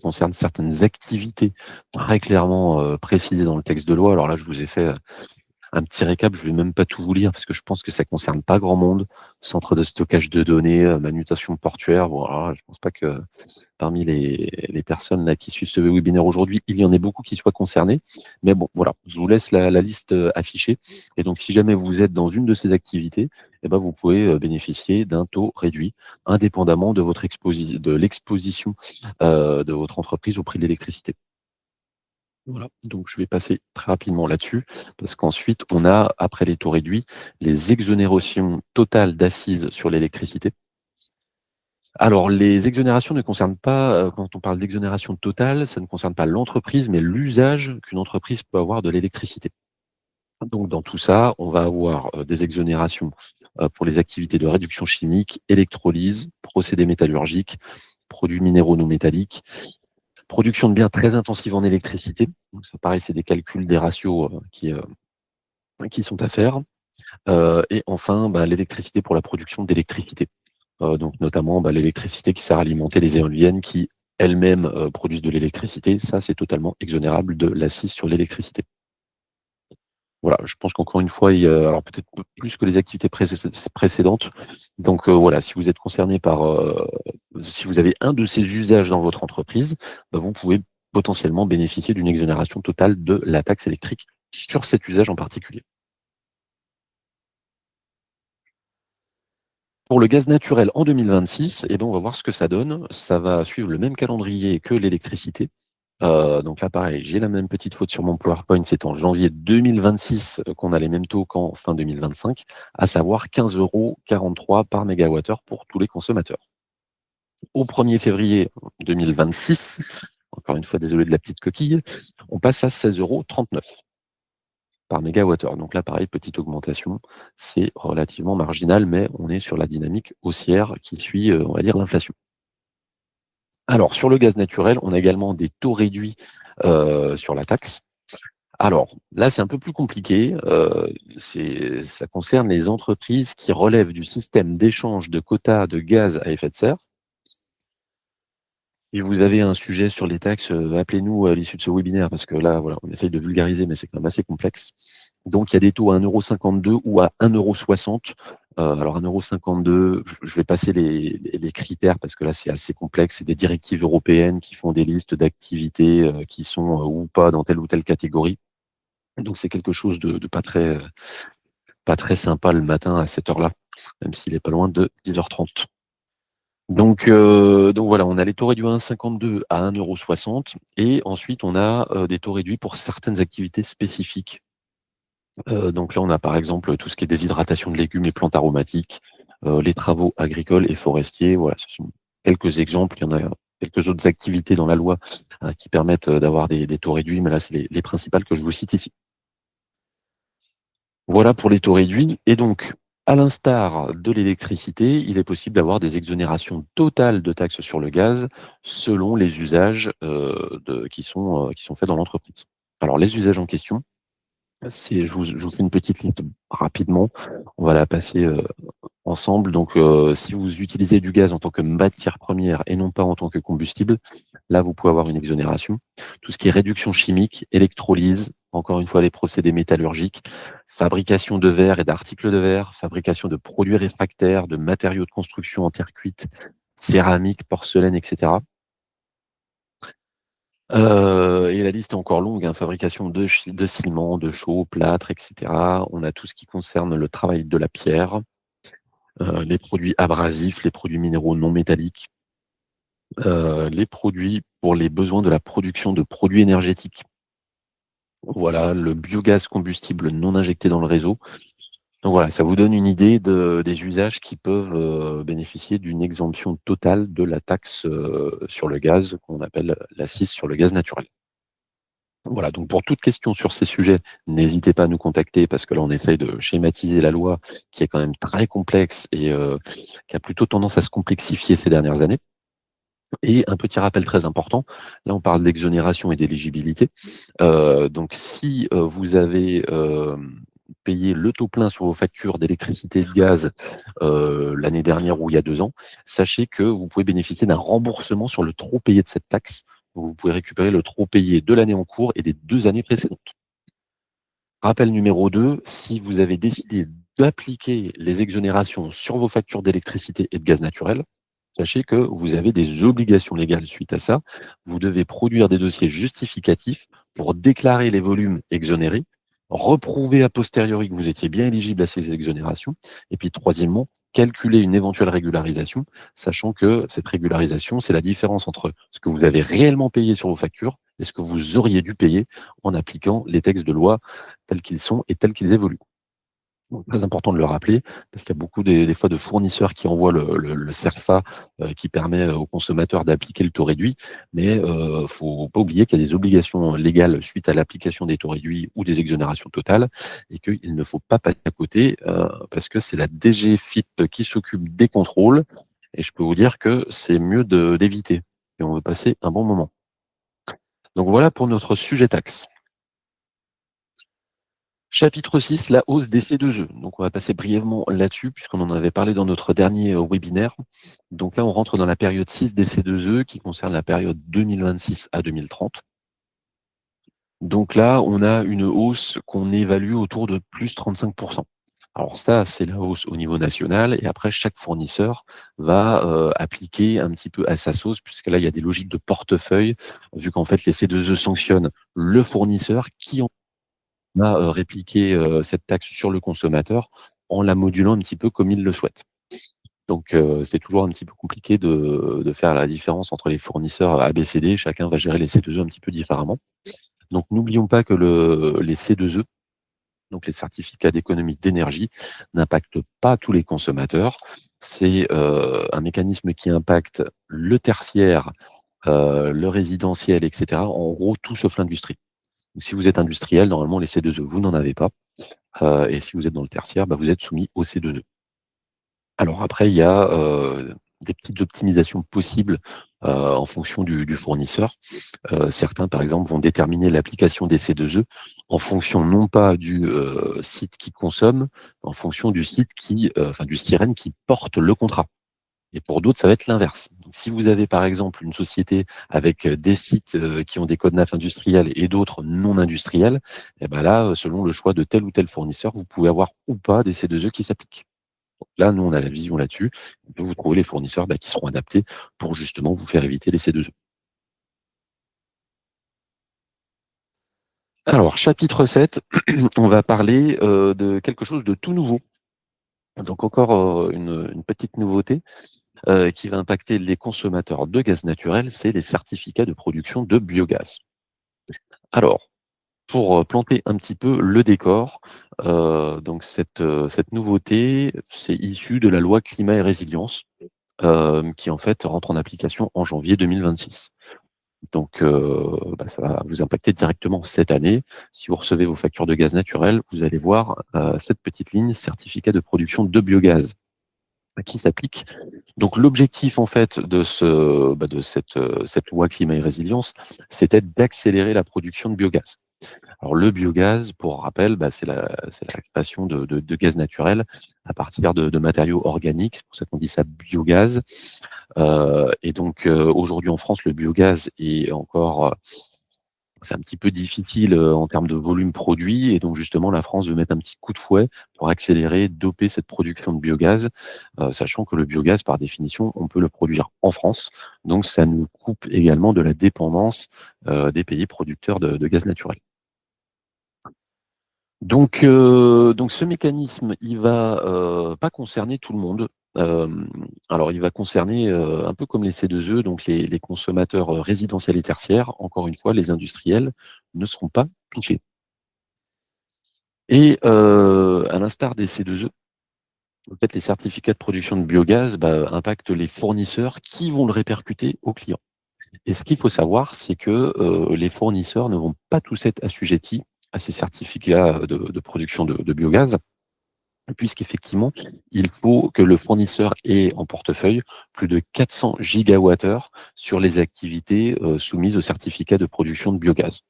concernent certaines activités très clairement, précisées dans le texte de loi. Alors là, je vous ai fait, un petit récap, je vais même pas tout vous lire parce que je pense que ça concerne pas grand monde. Centre de stockage de données, manutention portuaire, bon alors là, je pense pas que parmi les personnes là qui suivent ce webinaire aujourd'hui, il y en ait beaucoup qui soient concernés. Mais bon, voilà, je vous laisse la liste, affichée et donc si jamais vous êtes dans une de ces activités, eh ben, vous pouvez, bénéficier d'un taux réduit indépendamment de de l'exposition, de votre entreprise au prix de l'électricité. Voilà, donc je vais passer très rapidement là-dessus, parce qu'ensuite on a, après les taux réduits, les exonérations totales d'assises sur l'électricité. Alors les exonérations ne concernent pas, quand on parle d'exonération totale, ça ne concerne pas l'entreprise, mais l'usage qu'une entreprise peut avoir de l'électricité. Donc dans tout ça, on va avoir, des exonérations, pour les activités de réduction chimique, électrolyse, procédés métallurgiques, produits minéraux non métalliques, production de biens très intensifs en électricité. Donc ça pareil, c'est des calculs, des ratios, qui sont à faire. Et enfin, bah, l'électricité pour la production d'électricité. Donc notamment, bah, l'électricité qui sert à alimenter les éoliennes qui elles-mêmes, produisent de l'électricité. Ça, c'est totalement exonérable de l'accise sur l'électricité. Voilà, je pense qu'encore une fois, alors peut-être plus que les activités précédentes. Donc, voilà, si vous êtes concerné si vous avez un de ces usages dans votre entreprise, bah, vous pouvez potentiellement bénéficier d'une exonération totale de la taxe électrique sur cet usage en particulier. Pour le gaz naturel en 2026, eh ben, on va voir ce que ça donne. Ça va suivre le même calendrier que l'électricité. Donc là, pareil, j'ai la même petite faute sur mon PowerPoint, c'est en janvier 2026 qu'on a les mêmes taux qu'en fin 2025, à savoir 15,43 € par mégawattheure pour tous les consommateurs. Au 1er février 2026, encore une fois, désolé de la petite coquille, on passe à 16,39 € par mégawattheure. Donc là, pareil, petite augmentation, c'est relativement marginal, mais on est sur la dynamique haussière qui suit, on va dire, l'inflation. Alors, sur le gaz naturel, on a également des taux réduits, sur la taxe. Alors, là, c'est un peu plus compliqué, ça concerne les entreprises qui relèvent du système d'échange de quotas de gaz à effet de serre. Si vous avez un sujet sur les taxes, appelez-nous à l'issue de ce webinaire parce que là, voilà, on essaye de vulgariser, mais c'est quand même assez complexe. Donc il y a des taux à 1,52 € ou à 1,60 €. Alors 1,52 €, je vais passer les critères parce que là, c'est assez complexe. C'est des directives européennes qui font des listes d'activités, qui sont, ou pas dans telle ou telle catégorie. Donc c'est quelque chose de pas très sympa le matin à cette heure-là, même s'il est pas loin de 10h30. Donc voilà, on a les taux réduits à 1,52 à 1,60 € et ensuite on a, des taux réduits pour certaines activités spécifiques. Donc là, on a par exemple tout ce qui est déshydratation de légumes et plantes aromatiques, les travaux agricoles et forestiers. Voilà, ce sont quelques exemples. Il y en a quelques autres activités dans la loi, qui permettent, d'avoir des taux réduits, mais là, c'est les principales que je vous cite ici. Voilà pour les taux réduits et donc, à l'instar de l'électricité, il est possible d'avoir des exonérations totales de taxes sur le gaz selon les usages, qui sont faits dans l'entreprise. Alors les usages en question, je vous fais une petite liste rapidement. On va la passer, ensemble. Donc, si vous utilisez du gaz en tant que matière première et non pas en tant que combustible, là, vous pouvez avoir une exonération. Tout ce qui est réduction chimique, électrolyse, encore une fois, les procédés métallurgiques, fabrication de verre et d'articles de verre, fabrication de produits réfractaires, de matériaux de construction en terre cuite, céramique, porcelaine, etc. Et la liste est encore longue, hein, fabrication de ciment, de chaux, plâtre, et cetera. On a tout ce qui concerne le travail de la pierre, les produits abrasifs, les produits minéraux non métalliques, les produits pour les besoins de la production de produits énergétiques. Voilà, le biogaz combustible non injecté dans le réseau. Donc voilà, ça vous donne une idée des usages qui peuvent, bénéficier d'une exemption totale de la taxe, sur le gaz, qu'on appelle l'accise sur le gaz naturel. Voilà, donc pour toute question sur ces sujets, n'hésitez pas à nous contacter parce que là, on essaye de schématiser la loi qui est quand même très complexe et qui a plutôt tendance à se complexifier ces dernières années. Et un petit rappel très important, là on parle d'exonération et d'éligibilité. Donc si vous avez payé le taux plein sur vos factures d'électricité et de gaz l'année dernière ou il y a 2 ans, sachez que vous pouvez bénéficier d'un remboursement sur le trop payé de cette taxe. Donc, vous pouvez récupérer le trop payé de l'année en cours et des 2 années précédentes. Rappel numéro 2, si vous avez décidé d'appliquer les exonérations sur vos factures d'électricité et de gaz naturel, sachez que vous avez des obligations légales suite à ça. Vous devez produire des dossiers justificatifs pour déclarer les volumes exonérés, reprouver a posteriori que vous étiez bien éligible à ces exonérations, et puis troisièmement, calculer une éventuelle régularisation, sachant que cette régularisation, c'est la différence entre ce que vous avez réellement payé sur vos factures et ce que vous auriez dû payer en appliquant les textes de loi tels qu'ils sont et tels qu'ils évoluent. Donc, très important de le rappeler, parce qu'il y a beaucoup des fois de fournisseurs qui envoient le CERFA qui permet aux consommateurs d'appliquer le taux réduit, mais faut pas oublier qu'il y a des obligations légales suite à l'application des taux réduits ou des exonérations totales, et qu'il ne faut pas passer à côté, parce que c'est la DGFiP qui s'occupe des contrôles, et je peux vous dire que c'est mieux d'éviter, et on veut passer un bon moment. Donc voilà pour notre sujet taxe. Chapitre 6, la hausse des C2E. Donc, on va passer brièvement là-dessus, puisqu'on en avait parlé dans notre dernier webinaire. Donc là, on rentre dans la période 6 des C2E, qui concerne la période 2026 à 2030. Donc là, on a une hausse qu'on évalue autour de plus 35%. Alors ça, c'est la hausse au niveau national, et après, chaque fournisseur va appliquer un petit peu à sa sauce, puisque là, il y a des logiques de portefeuille, vu qu'en fait, les C2E sanctionnent le fournisseur qui va répliquer cette taxe sur le consommateur en la modulant un petit peu comme il le souhaite. Donc c'est toujours un petit peu compliqué de faire la différence entre les fournisseurs ABCD. Chacun va gérer les C2E un petit peu différemment. Donc n'oublions pas que les C2E, donc les certificats d'économie d'énergie, n'impactent pas tous les consommateurs. C'est un mécanisme qui impacte le tertiaire, le résidentiel, etc. En gros, tout sauf l'industrie. Donc, si vous êtes industriel, normalement, les C2E, vous n'en avez pas. Et si vous êtes dans le tertiaire, bah, vous êtes soumis au C2E. Alors après, il y a des petites optimisations possibles en fonction du fournisseur. Certains, par exemple, vont déterminer l'application des C2E en fonction non pas du site qui consomme, en fonction du site enfin du sirène qui porte le contrat. Et pour d'autres, ça va être l'inverse. Donc, si vous avez par exemple une société avec des sites qui ont des codes NAF industriels et d'autres non industriels, et ben là, selon le choix de tel ou tel fournisseur, vous pouvez avoir ou pas des C2E qui s'appliquent. Donc là, nous, on a la vision là-dessus. On peut vous trouver les fournisseurs qui seront adaptés pour justement vous faire éviter les C2E. Alors, chapitre 7, on va parler de quelque chose de tout nouveau. Donc encore une petite nouveauté. Qui va impacter les consommateurs de gaz naturel, c'est les certificats de production de biogaz. Alors, pour planter un petit peu le décor, donc cette nouveauté, c'est issu de la loi climat et résilience, qui en fait rentre en application en janvier 2026. Donc, ça va vous impacter directement cette année. Si vous recevez vos factures de gaz naturel, vous allez voir cette petite ligne certificat de production de biogaz qui s'applique. Donc l'objectif en fait de cette loi climat et résilience, c'était d'accélérer la production de biogaz. Alors le biogaz, pour rappel, bah, c'est la création de gaz naturel à partir de matériaux organiques. C'est pour ça qu'on dit ça biogaz. Et donc, aujourd'hui en France, le biogaz est encore, c'est un petit peu difficile, en termes de volume produit et donc justement la France veut mettre un petit coup de fouet pour accélérer, doper cette production de biogaz, sachant que le biogaz par définition, on peut le produire en France. Donc ça nous coupe également de la dépendance, des pays producteurs de gaz naturel. Donc ce mécanisme, il va, pas concerner tout le monde. Alors il va concerner, un peu comme les C2E, donc les consommateurs, résidentiels et tertiaires. Encore une fois, les industriels ne seront pas touchés et à l'instar des C2E, en fait, les certificats de production de biogaz, bah, impactent les fournisseurs qui vont le répercuter aux clients. Et ce qu'il faut savoir, c'est que, les fournisseurs ne vont pas tous être assujettis à ces certificats, de production de biogaz. Puisqu'effectivement, il faut que le fournisseur ait en portefeuille plus de 400 gigawattheures sur les activités, soumises au certificat de production de biogaz.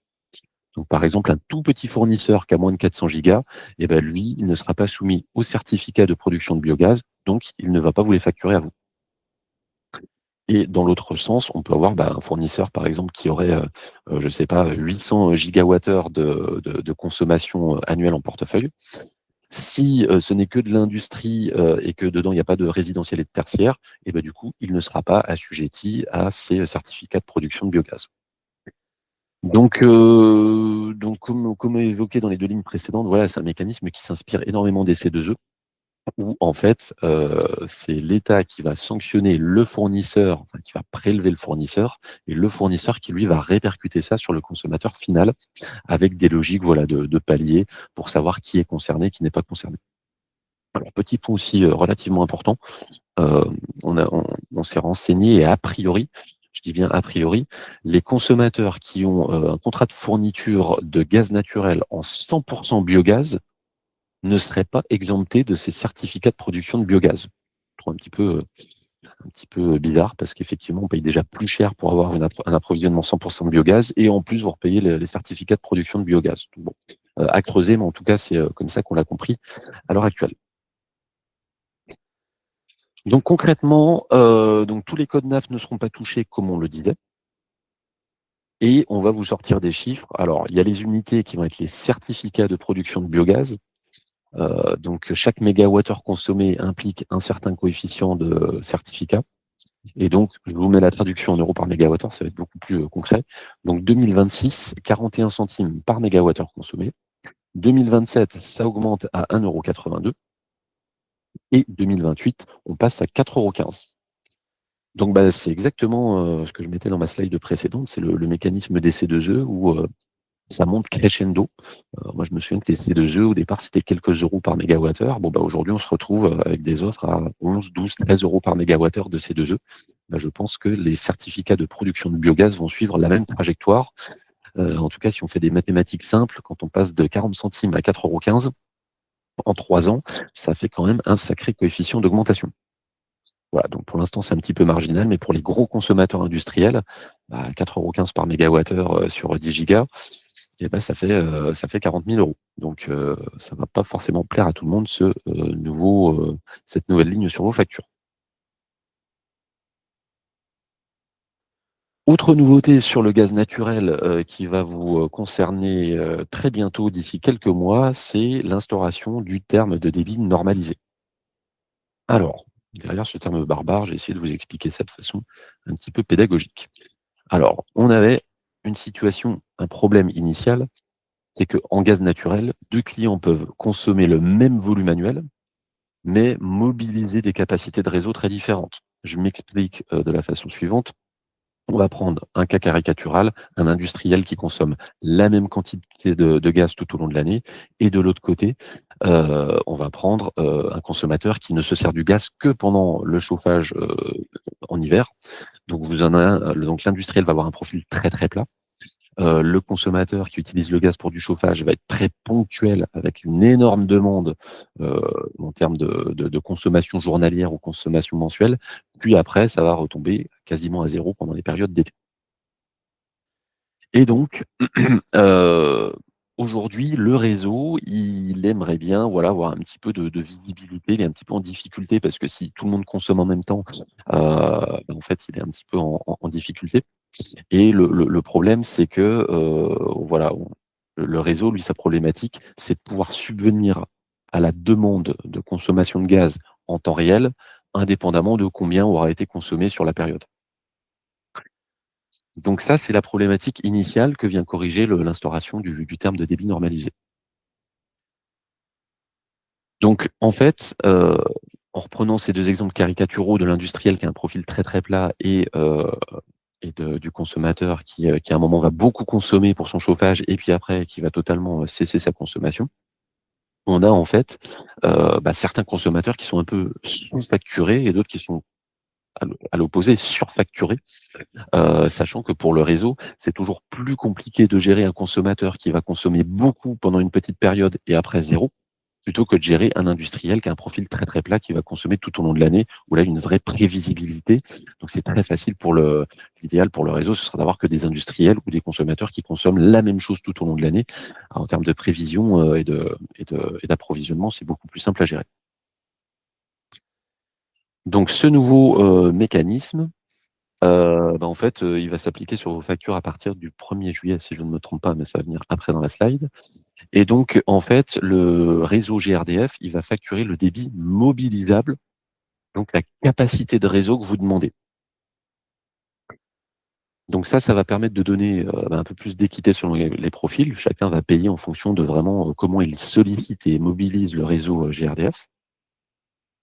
Donc par exemple, un tout petit fournisseur qui a moins de 400 gigas, eh ben lui, il ne sera pas soumis au certificat de production de biogaz, donc il ne va pas vous les facturer à vous. Et dans l'autre sens, on peut avoir, bah, un fournisseur par exemple qui aurait, je sais pas, 800 gigawattheures de consommation, annuelle en portefeuille. Si, ce n'est que de l'industrie, et que dedans il n'y a pas de résidentiel et de tertiaire, et bah, du coup, il ne sera pas assujetti à ces certificats de production de biogaz. Donc comme évoqué dans les 2 lignes précédentes, voilà, c'est un mécanisme qui s'inspire énormément des C2E où en fait, c'est l'État qui va sanctionner le fournisseur, enfin qui va prélever le fournisseur et le fournisseur qui lui va répercuter ça sur le consommateur final avec des logiques, voilà, de paliers pour savoir qui est concerné, qui n'est pas concerné. Alors petit point aussi, relativement important, heu, on s'est renseigné et a priori, je dis bien a priori, les consommateurs qui ont, un contrat de fourniture de gaz naturel en 100 biogaz ne seraient pas exemptés de ces certificats de production de biogaz. Je trouve un petit peu bizarre parce qu'effectivement on paye déjà plus cher pour avoir un approvisionnement 100 de biogaz et en plus vous repayez les certificats de production de biogaz. Donc bon, à creuser mais en tout cas c'est, comme ça qu'on l'a compris à l'heure actuelle. Donc concrètement, donc tous les codes NAF ne seront pas touchés comme on le disait et on va vous sortir des chiffres. Alors, il y a les unités qui vont être les certificats de production de biogaz. Donc chaque mégawattheure consommé implique un certain coefficient de certificat et donc je vous mets la traduction en euros par mégawattheure, ça va être beaucoup plus, concret. Donc 2026, 41 centimes par mégawattheure consommé. 2027, ça augmente à 1,82 € et 2028, on passe à 4,15 €. Donc bah, c'est exactement, ce que je mettais dans ma slide précédente, c'est le mécanisme des C2E où, ça monte crescendo. Moi je me souviens que les C2E au départ c'était quelques euros par mégawattheure. Bon bah, aujourd'hui on se retrouve, avec des offres à 11, 12, 13 € par mégawattheure de C2E. Bah, je pense que les certificats de production de biogaz vont suivre la même trajectoire. En tout cas si on fait des mathématiques simples, quand on passe de 40 centimes à 4,15 € en 3 ans, ça fait quand même un sacré coefficient d'augmentation. Voilà, donc pour l'instant, c'est un petit peu marginal, mais pour les gros consommateurs industriels, bah, 4,15 € par mégawattheure, sur 10 gigas, et bah, ça fait 40 000 €. Donc ça va pas forcément plaire à tout le monde cette nouvelle ligne sur vos factures. Autre nouveauté sur le gaz naturel, qui va vous, concerner, très bientôt d'ici quelques mois, c'est l'instauration du terme de débit normalisé. Alors, derrière ce terme barbare, j'ai essayé de vous expliquer ça de façon un petit peu pédagogique. Alors, on avait une situation, un problème initial, c'est qu'en gaz naturel, 2 clients peuvent consommer le même volume annuel, mais mobiliser des capacités de réseau très différentes. Je m'explique, de la façon suivante. On va prendre un cas caricatural, un industriel qui consomme la même quantité de gaz tout au long de l'année et de l'autre côté, on va prendre, un consommateur qui ne se sert du gaz que pendant le chauffage, en hiver. Donc vous en avez donc l'industriel va avoir un profil très, très plat. Le consommateur qui utilise le gaz pour du chauffage va être très ponctuel avec une énorme demande, heu, en termes de consommation journalière ou consommation mensuelle. Puis après, ça va retomber quasiment à zéro pendant les périodes d'été. Et donc, heu, aujourd'hui, le réseau, il aimerait bien, voilà, avoir un petit peu de visibilité. Il est un petit peu en difficulté parce que si tout le monde consomme en même temps, en fait, il est un petit peu en difficulté. Et le problème, c'est que, voilà, le réseau, lui, sa problématique, c'est de pouvoir subvenir à la demande de consommation de gaz en temps réel, indépendamment de combien aura été consommé sur la période. Donc ça, c'est la problématique initiale que vient corriger l'instauration du terme de débit normalisé. Donc en fait, en reprenant ces 2 exemples caricaturaux de l'industriel qui a un profil très, très plat et du consommateur qui à un moment va beaucoup consommer pour son chauffage et puis après qui va totalement, cesser sa consommation. On a en fait, certains consommateurs qui sont un peu sous-facturés et d'autres qui sont à l'opposé surfacturés, sachant que pour le réseau, c'est toujours plus compliqué de gérer un consommateur qui va consommer beaucoup pendant une petite période et après zéro, plutôt que de gérer un industriel qui a un profil très, très plat, qui va consommer tout au long de l'année, où là, une vraie prévisibilité. Donc c'est très facile l'idéal pour le réseau, ce sera d'avoir que des industriels ou des consommateurs qui consomment la même chose tout au long de l'année. En termes de prévision, et d'approvisionnement, c'est beaucoup plus simple à gérer. Donc ce nouveau, mécanisme, en fait, il va s'appliquer sur vos factures à partir du 1er juillet, si je ne me trompe pas, mais ça va venir après dans la slide. Et donc, en fait, le réseau GRDF, il va facturer le débit mobilisable, donc la capacité de réseau que vous demandez. Donc ça va permettre de donner, un peu plus d'équité selon les profils. Chacun va payer en fonction de vraiment, comment il sollicite et mobilise le réseau, GRDF.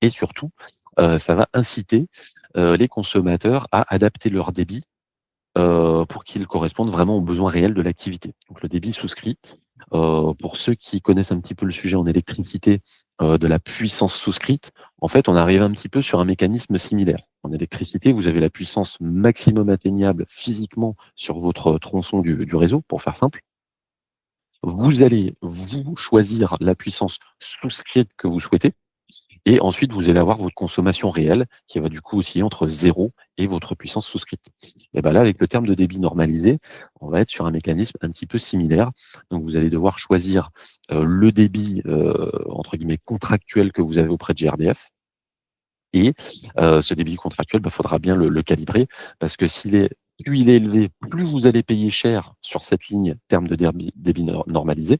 Et surtout, ça va inciter, les consommateurs à adapter leur débit, pour qu'ils correspondent vraiment aux besoins réels de l'activité. Donc le débit souscrit, pour ceux qui connaissent un petit peu le sujet en électricité, de la puissance souscrite, en fait, on arrive un petit peu sur un mécanisme similaire. En électricité, vous avez la puissance maximum atteignable physiquement sur votre tronçon du réseau, pour faire simple. Vous allez, vous, choisir la puissance souscrite que vous souhaitez et ensuite vous allez avoir votre consommation réelle qui va du coup osciller entre 0 et votre puissance souscrite. Et ben là, avec le terme de débit normalisé, on va être sur un mécanisme un petit peu similaire. Donc vous allez devoir choisir, le débit, entre guillemets «contractuel» que vous avez auprès de GRDF et ce débit contractuel, faudra bien le calibrer parce que plus il est élevé, plus vous allez payer cher sur cette ligne terme de débit normalisé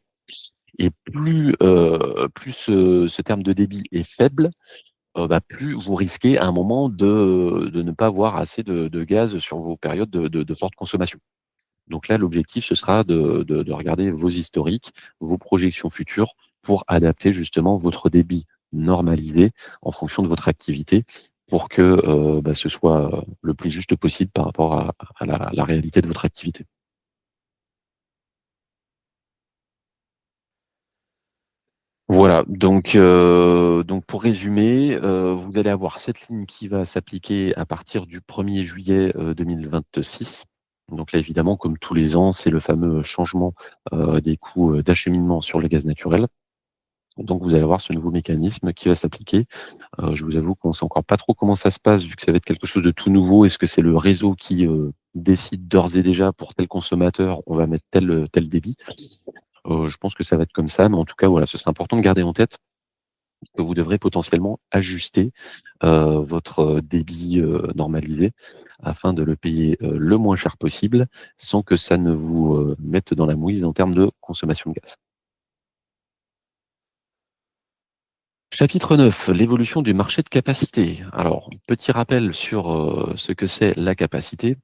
et plus ce terme de débit est faible, plus vous risquez à un moment de ne pas avoir assez de gaz sur vos périodes de forte consommation. Donc là, l'objectif, ce sera de regarder vos historiques, vos projections futures pour adapter justement votre débit normalisé en fonction de votre activité pour que, ce soit, le plus juste possible par rapport à la réalité de votre activité. Voilà, donc pour résumer, vous allez avoir cette ligne qui va s'appliquer à partir du 1er juillet, 2026. Donc là, évidemment, comme tous les ans, c'est le fameux changement, des coûts, d'acheminement sur le gaz naturel. Donc vous allez avoir ce nouveau mécanisme qui va s'appliquer. Je vous avoue qu'on sait encore pas trop comment ça se passe vu que ça va être quelque chose de tout nouveau. Est-ce que c'est le réseau qui, décide d'ores et déjà pour tel consommateur, on va mettre tel débit? Je pense que ça va être comme ça, mais en tout cas, voilà, ce serait important de garder en tête que vous devrez potentiellement ajuster, votre, débit, normalisé afin de le payer, le moins cher possible, sans que ça ne vous, mette dans la mouise en termes de consommation de gaz. Chapitre 9, l'évolution du marché de capacité. Alors, petit rappel sur, ce que c'est la capacité.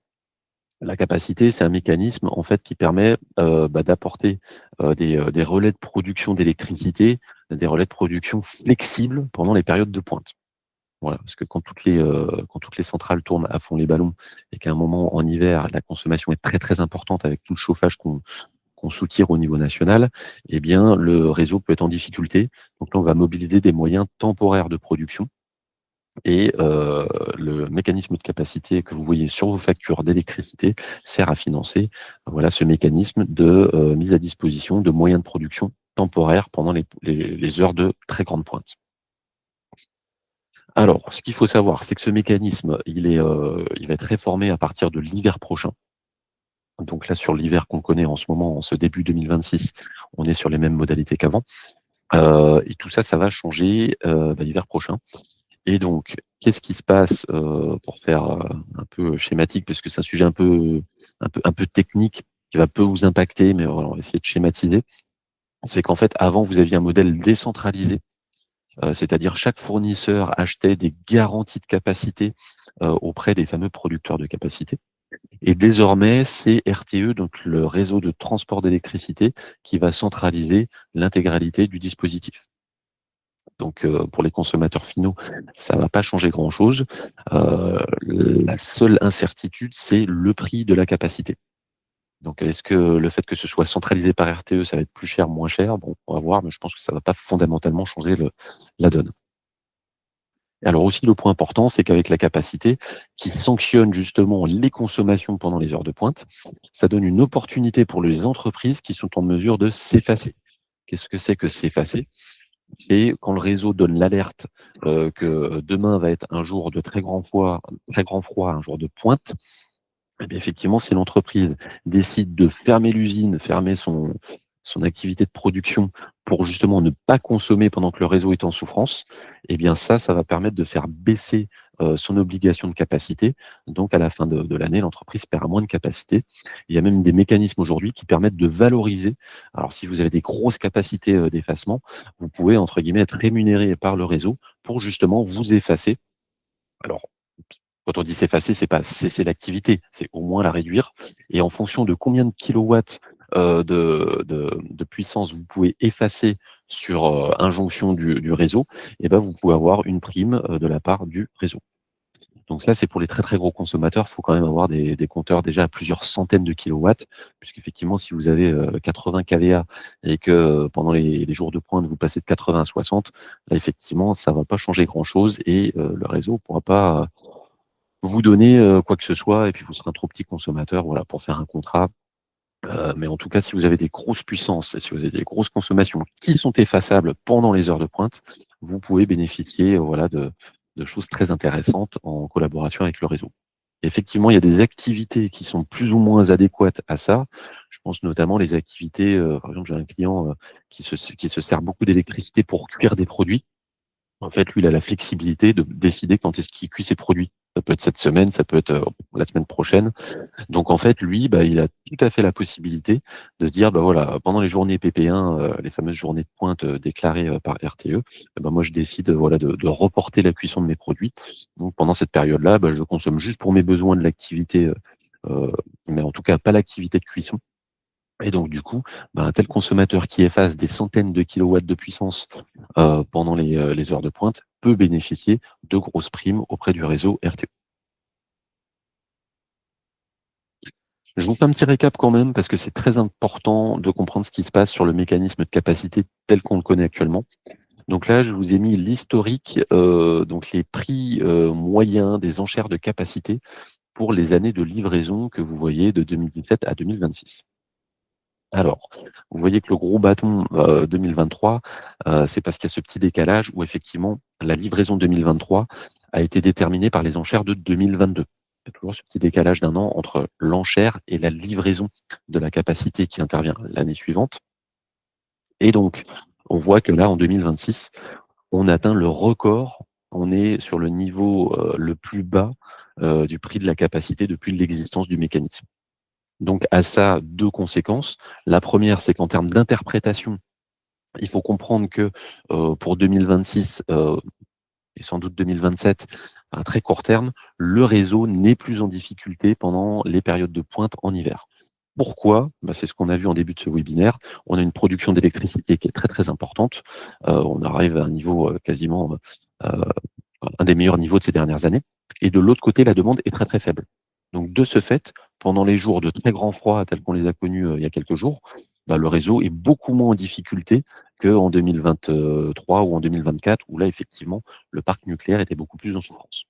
La capacité, c'est un mécanisme en fait qui permet, d'apporter, des relais de production d'électricité, des relais de production flexibles pendant les périodes de pointe. Voilà, parce que quand toutes les centrales tournent à fond les ballons et qu'à un moment en hiver, la consommation est très, très importante avec tout le chauffage qu'on soutire au niveau national, eh bien le réseau peut être en difficulté. Donc là, on va mobiliser des moyens temporaires de production et le mécanisme de capacité que vous voyez sur vos factures d'électricité sert à financer, voilà, ce mécanisme de, mise à disposition de moyens de production temporaires pendant les heures de très grande pointe. Alors, ce qu'il faut savoir, c'est que ce mécanisme, il va être réformé à partir de l'hiver prochain. Donc là, sur l'hiver qu'on connaît en ce moment, en ce début 2026, on est sur les mêmes modalités qu'avant. Et tout ça, ça va changer, l'hiver prochain. Et donc, qu'est-ce qui se passe, pour faire, un peu schématique, parce que c'est un sujet un peu technique qui va peu vous impacter, mais voilà, on va essayer de schématiser. C'est qu'en fait, avant, vous aviez un modèle décentralisé, c'est-à-dire chaque fournisseur achetait des garanties de capacité, auprès des fameux producteurs de capacité. Et désormais, c'est RTE, donc le réseau de transport d'électricité, qui va centraliser l'intégralité du dispositif. Donc, pour les consommateurs finaux, ça va pas changer grand-chose. La seule incertitude, c'est le prix de la capacité. Donc, est-ce que le fait que ce soit centralisé par RTE, ça va être plus cher, moins cher? Bon, on va voir, mais je pense que ça va pas fondamentalement changer la donne. Alors aussi, le point important, c'est qu'avec la capacité, qui sanctionne justement les consommations pendant les heures de pointe, ça donne une opportunité pour les entreprises qui sont en mesure de s'effacer. Qu'est-ce que c'est que s'effacer? C'est quand le réseau donne l'alerte, que demain va être un jour de très grand froid, un jour de pointe. Eh bien, effectivement, si l'entreprise décide de fermer l'usine, fermer son activité de production pour justement ne pas consommer pendant que le réseau est en souffrance, eh bien ça va permettre de faire baisser, son obligation de capacité. Donc à la fin de l'année, l'entreprise paiera moins de capacité. Il y a même des mécanismes aujourd'hui qui permettent de valoriser. Alors si vous avez des grosses capacités, d'effacement, vous pouvez entre guillemets «être rémunéré par le réseau» pour justement vous effacer. Alors, quand on dit s'effacer, c'est pas cesser l'activité, c'est au moins la réduire. Et en fonction de combien de kilowatts, de puissance vous pouvez effacer sur, injonction du réseau, et ben, vous pouvez avoir une prime, de la part du réseau. Donc ça, c'est pour les très, très gros consommateurs. Il faut quand même avoir des compteurs déjà à plusieurs centaines de kilowatts, puisqu'effectivement, si vous avez, 80 kVA et que, pendant les jours de pointe, vous passez de 80 à 60, là, effectivement, ça va pas changer grand-chose et le réseau pourra pas vous donner, quoi que ce soit, et puis vous serez un trop petit consommateur, voilà, pour faire un contrat. Mais en tout cas, si vous avez des grosses puissances et si vous avez des grosses consommations qui sont effaçables pendant les heures de pointe, vous pouvez bénéficier, voilà, de choses très intéressantes en collaboration avec le réseau. Effectivement, il y a des activités qui sont plus ou moins adéquates à ça. Je pense notamment les activités, par exemple, j'ai un client, qui se sert beaucoup d'électricité pour cuire des produits. En fait, lui, il a la flexibilité de décider quand est-ce qu'il cuit ses produits. Ça peut être cette semaine, ça peut être, la semaine prochaine. Donc en fait, lui, bah, il a tout à fait la possibilité de se dire, bah, voilà, pendant les journées PP1, les fameuses journées de pointe, déclarées, par RTE, bah, moi je décide, voilà, de reporter la cuisson de mes produits. Donc pendant cette période-là, bah, je consomme juste pour mes besoins de l'activité, heu, mais en tout cas pas l'activité de cuisson. Et donc du coup, bah, un tel consommateur qui efface des centaines de kilowatts de puissance, pendant les heures de pointe peut bénéficier de grosses primes auprès du réseau RTE. Je vous fais un petit récap quand même parce que c'est très important de comprendre ce qui se passe sur le mécanisme de capacité tel qu'on le connaît actuellement. Donc là, je vous ai mis l'historique, donc les prix, moyens des enchères de capacité pour les années de livraison que vous voyez de 2017 à 2026. Alors, vous voyez que le gros bâton, 2023, c'est parce qu'il y a ce petit décalage où effectivement la livraison 2023 a été déterminée par les enchères de 2022. Il y a toujours ce petit décalage d'1 an entre l'enchère et la livraison de la capacité qui intervient l'année suivante. Et donc, on voit que là, en 2026, on atteint le record. On est sur le niveau, le plus bas, du prix de la capacité depuis l'existence du mécanisme. Donc à ça, 2 conséquences. La première, c'est qu'en termes d'interprétation, il faut comprendre que, pour 2026, et sans doute 2027, à très court terme, le réseau n'est plus en difficulté pendant les périodes de pointe en hiver. Pourquoi? Bah, c'est ce qu'on a vu en début de ce webinaire. On a une production d'électricité qui est très, très importante. On arrive à un niveau, quasiment, un des meilleurs niveaux de ces dernières années. Et de l'autre côté, la demande est très, très faible. Donc de ce fait, pendant les jours de très grand froid tels qu'on les a connus, il y a quelques jours, bah, le réseau est beaucoup moins en difficulté qu'en 2023 ou en 2024 où là, effectivement, le parc nucléaire était beaucoup plus en souffrance.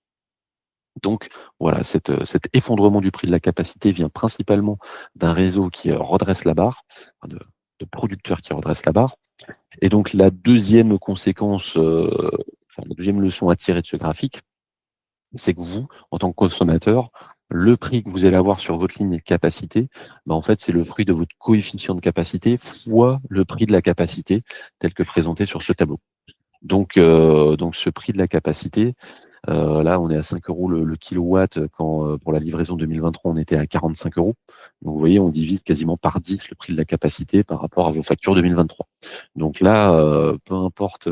Donc voilà, cet effondrement du prix de la capacité vient principalement d'un réseau qui, redresse la barre, enfin de producteurs qui redressent la barre. Et donc la deuxième conséquence, enfin la deuxième leçon à tirer de ce graphique, c'est que vous, en tant que consommateur, Le prix que vous allez avoir sur votre ligne de capacité, en fait, c'est le fruit de votre coefficient de capacité fois le prix de la capacité tel que présenté sur ce tableau. Donc ce prix de la capacité, là, on est à 5 € le kilowatt quand, pour la livraison 2023, on était à 45 €. Donc vous voyez, on divise quasiment par 10 le prix de la capacité par rapport à vos factures 2023. Donc là, peu importe,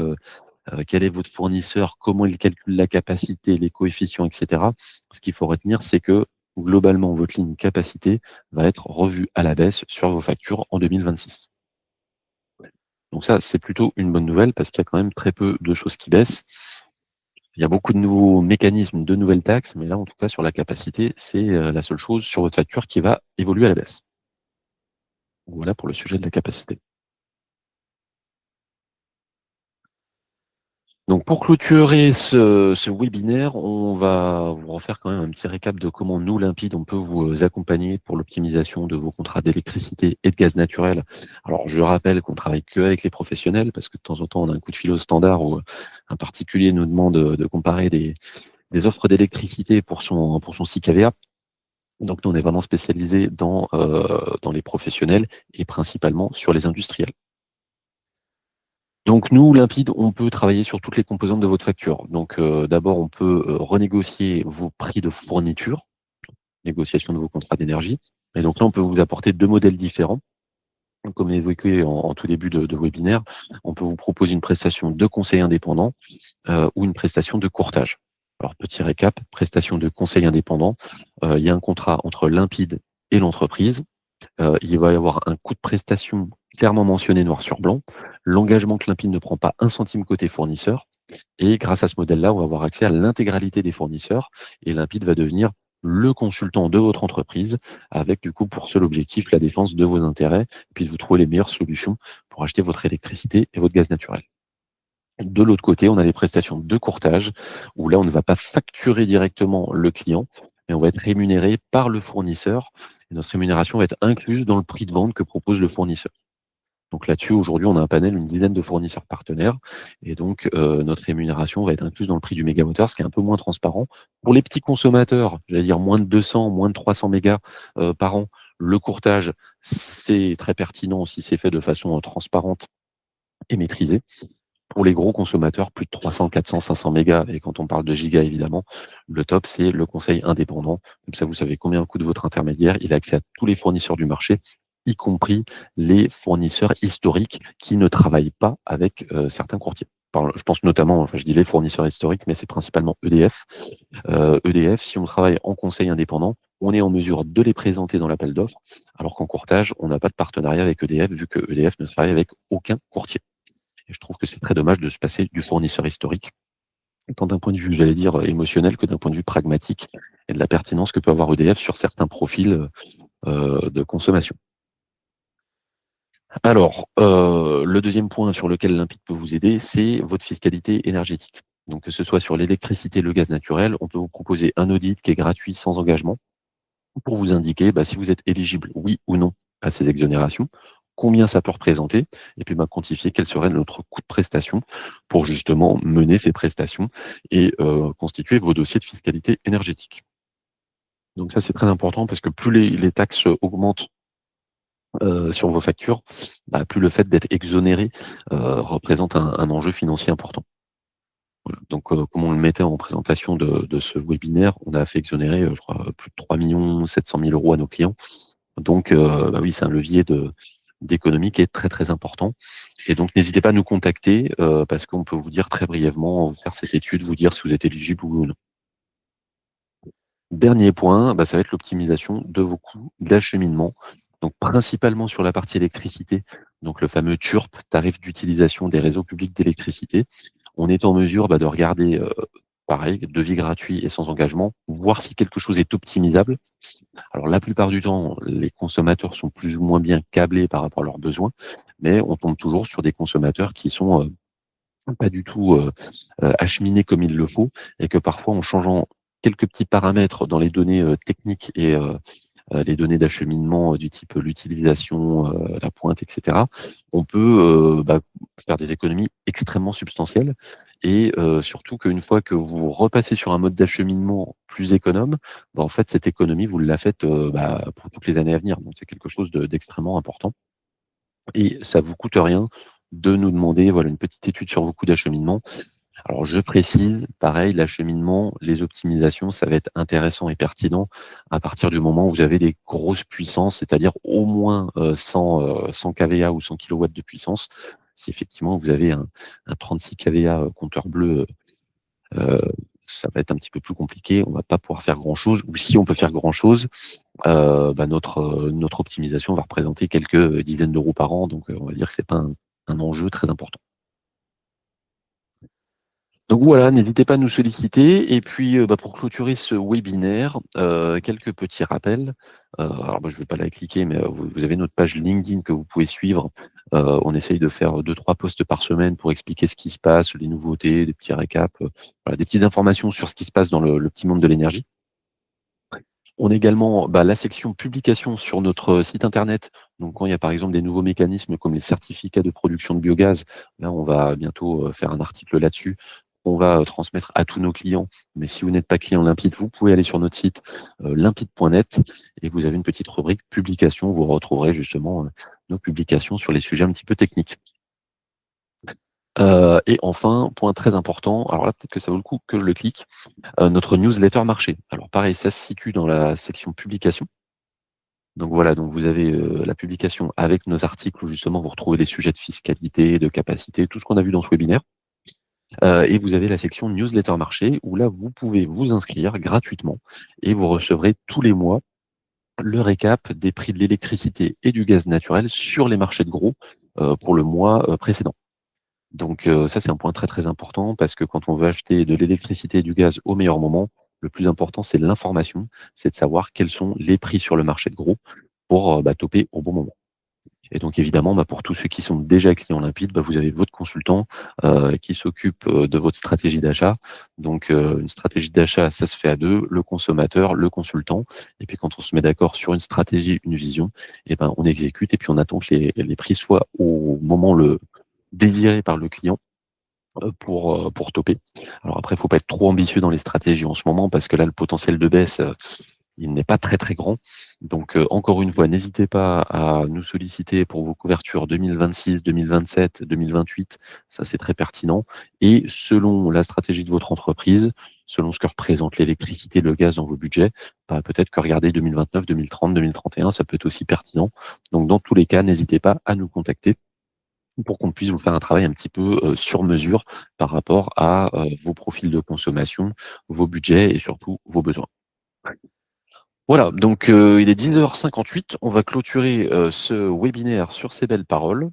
quel est votre fournisseur, comment il calcule la capacité, les coefficients, et cetera. Ce qu'il faut retenir, c'est que globalement, votre ligne capacité va être revue à la baisse sur vos factures en 2026. Donc ça, c'est plutôt une bonne nouvelle parce qu'il y a quand même très peu de choses qui baissent. Il y a beaucoup de nouveaux mécanismes, de nouvelles taxes, mais là, en tout cas, sur la capacité, c'est la seule chose sur votre facture qui va évoluer à la baisse. Voilà pour le sujet de la capacité. Donc pour clôturer ce webinaire, on va vous refaire quand même un petit récap de comment nous, Limpide, on peut vous accompagner pour l'optimisation de vos contrats d'électricité et de gaz naturel. Alors je rappelle qu'on travaille que avec les professionnels parce que de temps en temps, on a un coup de fil au standard où un particulier nous demande de comparer des offres d'électricité pour son SIC AVA. Donc nous, on est vraiment spécialisé dans les professionnels et principalement sur les industriels. Donc nous, Limpide, on peut travailler sur toutes les composantes de votre facture. Donc d'abord, on peut renégocier vos prix de fourniture, négociation de vos contrats d'énergie. Et donc là, on peut vous apporter deux modèles différents. Comme évoqué en tout début de webinaire, on peut vous proposer une prestation de conseil indépendant ou une prestation de courtage. Alors petit récap, prestation de conseil indépendant, il y a un contrat entre Limpide et l'entreprise. Il va y avoir un coût de prestation clairement mentionné noir sur blanc, l'engagement que Limpide ne prend pas un centime côté fournisseur, et grâce à ce modèle-là, on va avoir accès à l'intégralité des fournisseurs, et Limpide va devenir le consultant de votre entreprise, avec du coup pour seul objectif la défense de vos intérêts, et puis de vous trouver les meilleures solutions pour acheter votre électricité et votre gaz naturel. De l'autre côté, on a les prestations de courtage, où là, on ne va pas facturer directement le client, mais on va être rémunéré par le fournisseur. Et notre rémunération va être incluse dans le prix de vente que propose le fournisseur. Donc là-dessus, aujourd'hui, on a un panel, une dizaine de fournisseurs partenaires. Et donc, notre rémunération va être incluse dans le prix du mégawattheure, ce qui est un peu moins transparent. Pour les petits consommateurs, j'allais dire moins de 200, moins de 300 mégas par an, le courtage, c'est très pertinent si c'est fait de façon transparente et maîtrisée. Pour les gros consommateurs, plus de 300, 400, 500 mégas, et quand on parle de gigas, évidemment, le top, c'est le conseil indépendant. Comme ça, vous savez combien coûte votre intermédiaire. Il a accès à tous les fournisseurs du marché, y compris les fournisseurs historiques qui ne travaillent pas avec certains courtiers. Je pense notamment, enfin je dis les fournisseurs historiques, mais c'est principalement EDF. EDF, si on travaille en conseil indépendant, on est en mesure de les présenter dans l'appel d'offres, alors qu'en courtage, on n'a pas de partenariat avec EDF, vu que EDF ne travaille avec aucun courtier. Et je trouve que c'est très dommage de se passer du fournisseur historique, tant d'un point de vue, j'allais dire, émotionnel que d'un point de vue pragmatique et de la pertinence que peut avoir EDF sur certains profils de consommation. Alors, le deuxième point sur lequel Limpide peut vous aider, c'est votre fiscalité énergétique. Donc, que ce soit sur l'électricité, le gaz naturel, on peut vous proposer un audit qui est gratuit sans engagement pour vous indiquer si vous êtes éligible, oui ou non, à ces exonérations, combien ça peut représenter, et puis quantifier quel serait notre coût de prestation pour justement mener ces prestations et constituer vos dossiers de fiscalité énergétique. Donc ça, c'est très important parce que plus les taxes augmentent sur vos factures, plus le fait d'être exonéré représente un enjeu financier important. Voilà. Donc, comme on le mettait en présentation de ce webinaire, on a fait exonérer, je crois, plus de 3 700 000 € à nos clients. Donc, oui, c'est un levier d'économie qui est très, très important. Et donc, n'hésitez pas à nous contacter parce qu'on peut vous dire très brièvement, vous faire cette étude, vous dire si vous êtes éligible ou non. Dernier point, ça va être l'optimisation de vos coûts d'acheminement. Donc, principalement sur la partie électricité, donc le fameux TURP, tarif d'utilisation des réseaux publics d'électricité. On est en mesure de regarder, pareil, devis gratuit et sans engagement, voir si quelque chose est optimisable. Alors la plupart du temps, les consommateurs sont plus ou moins bien câblés par rapport à leurs besoins, mais on tombe toujours sur des consommateurs qui sont pas du tout acheminés comme il le faut, et que parfois en changeant quelques petits paramètres dans les données techniques et des données d'acheminement du type l'utilisation, la pointe, etc., on peut faire des économies extrêmement substantielles et surtout qu'une fois que vous repassez sur un mode d'acheminement plus économe, en fait, cette économie, vous la faites pour toutes les années à venir. Donc c'est quelque chose d'extrêmement important et ça vous coûte rien de nous demander voilà, une petite étude sur vos coûts d'acheminement. Alors je précise, pareil, l'acheminement, les optimisations, ça va être intéressant et pertinent à partir du moment où vous avez des grosses puissances, c'est-à-dire au moins 100 kVA ou 100 kW de puissance. Si effectivement vous avez un 36 kVA compteur bleu, euh, ça va être un petit peu plus compliqué, on va pas pouvoir faire grand-chose, ou si on peut faire grand-chose, notre optimisation va représenter quelques dizaines d'euros par an, donc on va dire que c'est pas un enjeu très important. Donc voilà, n'hésitez pas à nous solliciter. Et puis, pour clôturer ce webinaire, quelques petits rappels. Alors moi, je ne vais pas la cliquer, mais vous avez notre page LinkedIn que vous pouvez suivre. On essaye de faire 2-3 posts par semaine pour expliquer ce qui se passe, les nouveautés, des petits récaps, voilà, des petites informations sur ce qui se passe dans le petit monde de l'énergie. On a également la section publication sur notre site internet. Donc quand il y a par exemple des nouveaux mécanismes comme les certificats de production de biogaz, là on va bientôt faire un article là-dessus. On va transmettre à tous nos clients. Mais si vous n'êtes pas client Limpide, vous pouvez aller sur notre site limpide.net et vous avez une petite rubrique publication où vous retrouverez justement nos publications sur les sujets un petit peu techniques. Et enfin, point très important, alors là peut-être que ça vaut le coup que je le clique, notre newsletter marché. Alors pareil, ça se situe dans la section publication. Donc voilà, donc vous avez la publication avec nos articles où justement vous retrouvez les sujets de fiscalité, de capacité, tout ce qu'on a vu dans ce webinaire. Et vous avez la section newsletter marché où là vous pouvez vous inscrire gratuitement et vous recevrez tous les mois le récap des prix de l'électricité et du gaz naturel sur les marchés de gros pour le mois précédent. Donc ça, c'est un point très très important parce que quand on veut acheter de l'électricité et du gaz au meilleur moment, le plus important, c'est l'information, c'est de savoir quels sont les prix sur le marché de gros pour toper au bon moment. Et donc évidemment, pour tous ceux qui sont déjà clients Limpide, vous avez votre consultant qui s'occupe de votre stratégie d'achat. Donc une stratégie d'achat, ça se fait à deux, le consommateur, le consultant. Et puis quand on se met d'accord sur une stratégie, une vision, on exécute et puis on attend que les prix soient au moment le désiré par le client pour toper. Alors après, il ne faut pas être trop ambitieux dans les stratégies en ce moment parce que là, le potentiel de baisse, il n'est pas très très grand. Donc encore une fois, n'hésitez pas à nous solliciter pour vos couvertures 2026, 2027, 2028. Ça, c'est très pertinent. Et selon la stratégie de votre entreprise, selon ce que représente l'électricité, le gaz dans vos budgets, peut-être que regarder 2029, 2030, 2031, ça peut être aussi pertinent. Donc dans tous les cas, n'hésitez pas à nous contacter pour qu'on puisse vous faire un travail un petit peu sur mesure par rapport à vos profils de consommation, vos budgets et surtout vos besoins. Voilà, donc il est 10h58, on va clôturer ce webinaire sur ces belles paroles.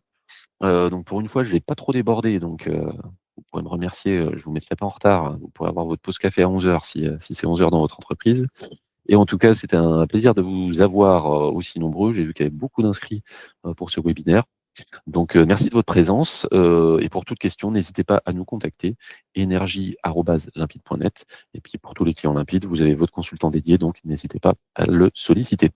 Donc pour une fois, je ne l'ai pas trop débordé, donc vous pourrez me remercier, je ne vous mettrai pas en retard, hein. Vous pourrez avoir votre pause café à 11h si c'est 11h dans votre entreprise. Et en tout cas, c'était un plaisir de vous avoir aussi nombreux. J'ai vu qu'il y avait beaucoup d'inscrits pour ce webinaire. Donc, merci de votre présence et pour toute question, n'hésitez pas à nous contacter énergie@limpide.net et puis pour tous les clients Limpide, vous avez votre consultant dédié, donc n'hésitez pas à le solliciter.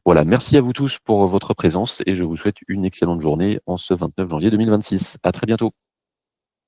Voilà, merci à vous tous pour votre présence et je vous souhaite une excellente journée en ce 29 janvier 2026. À très bientôt.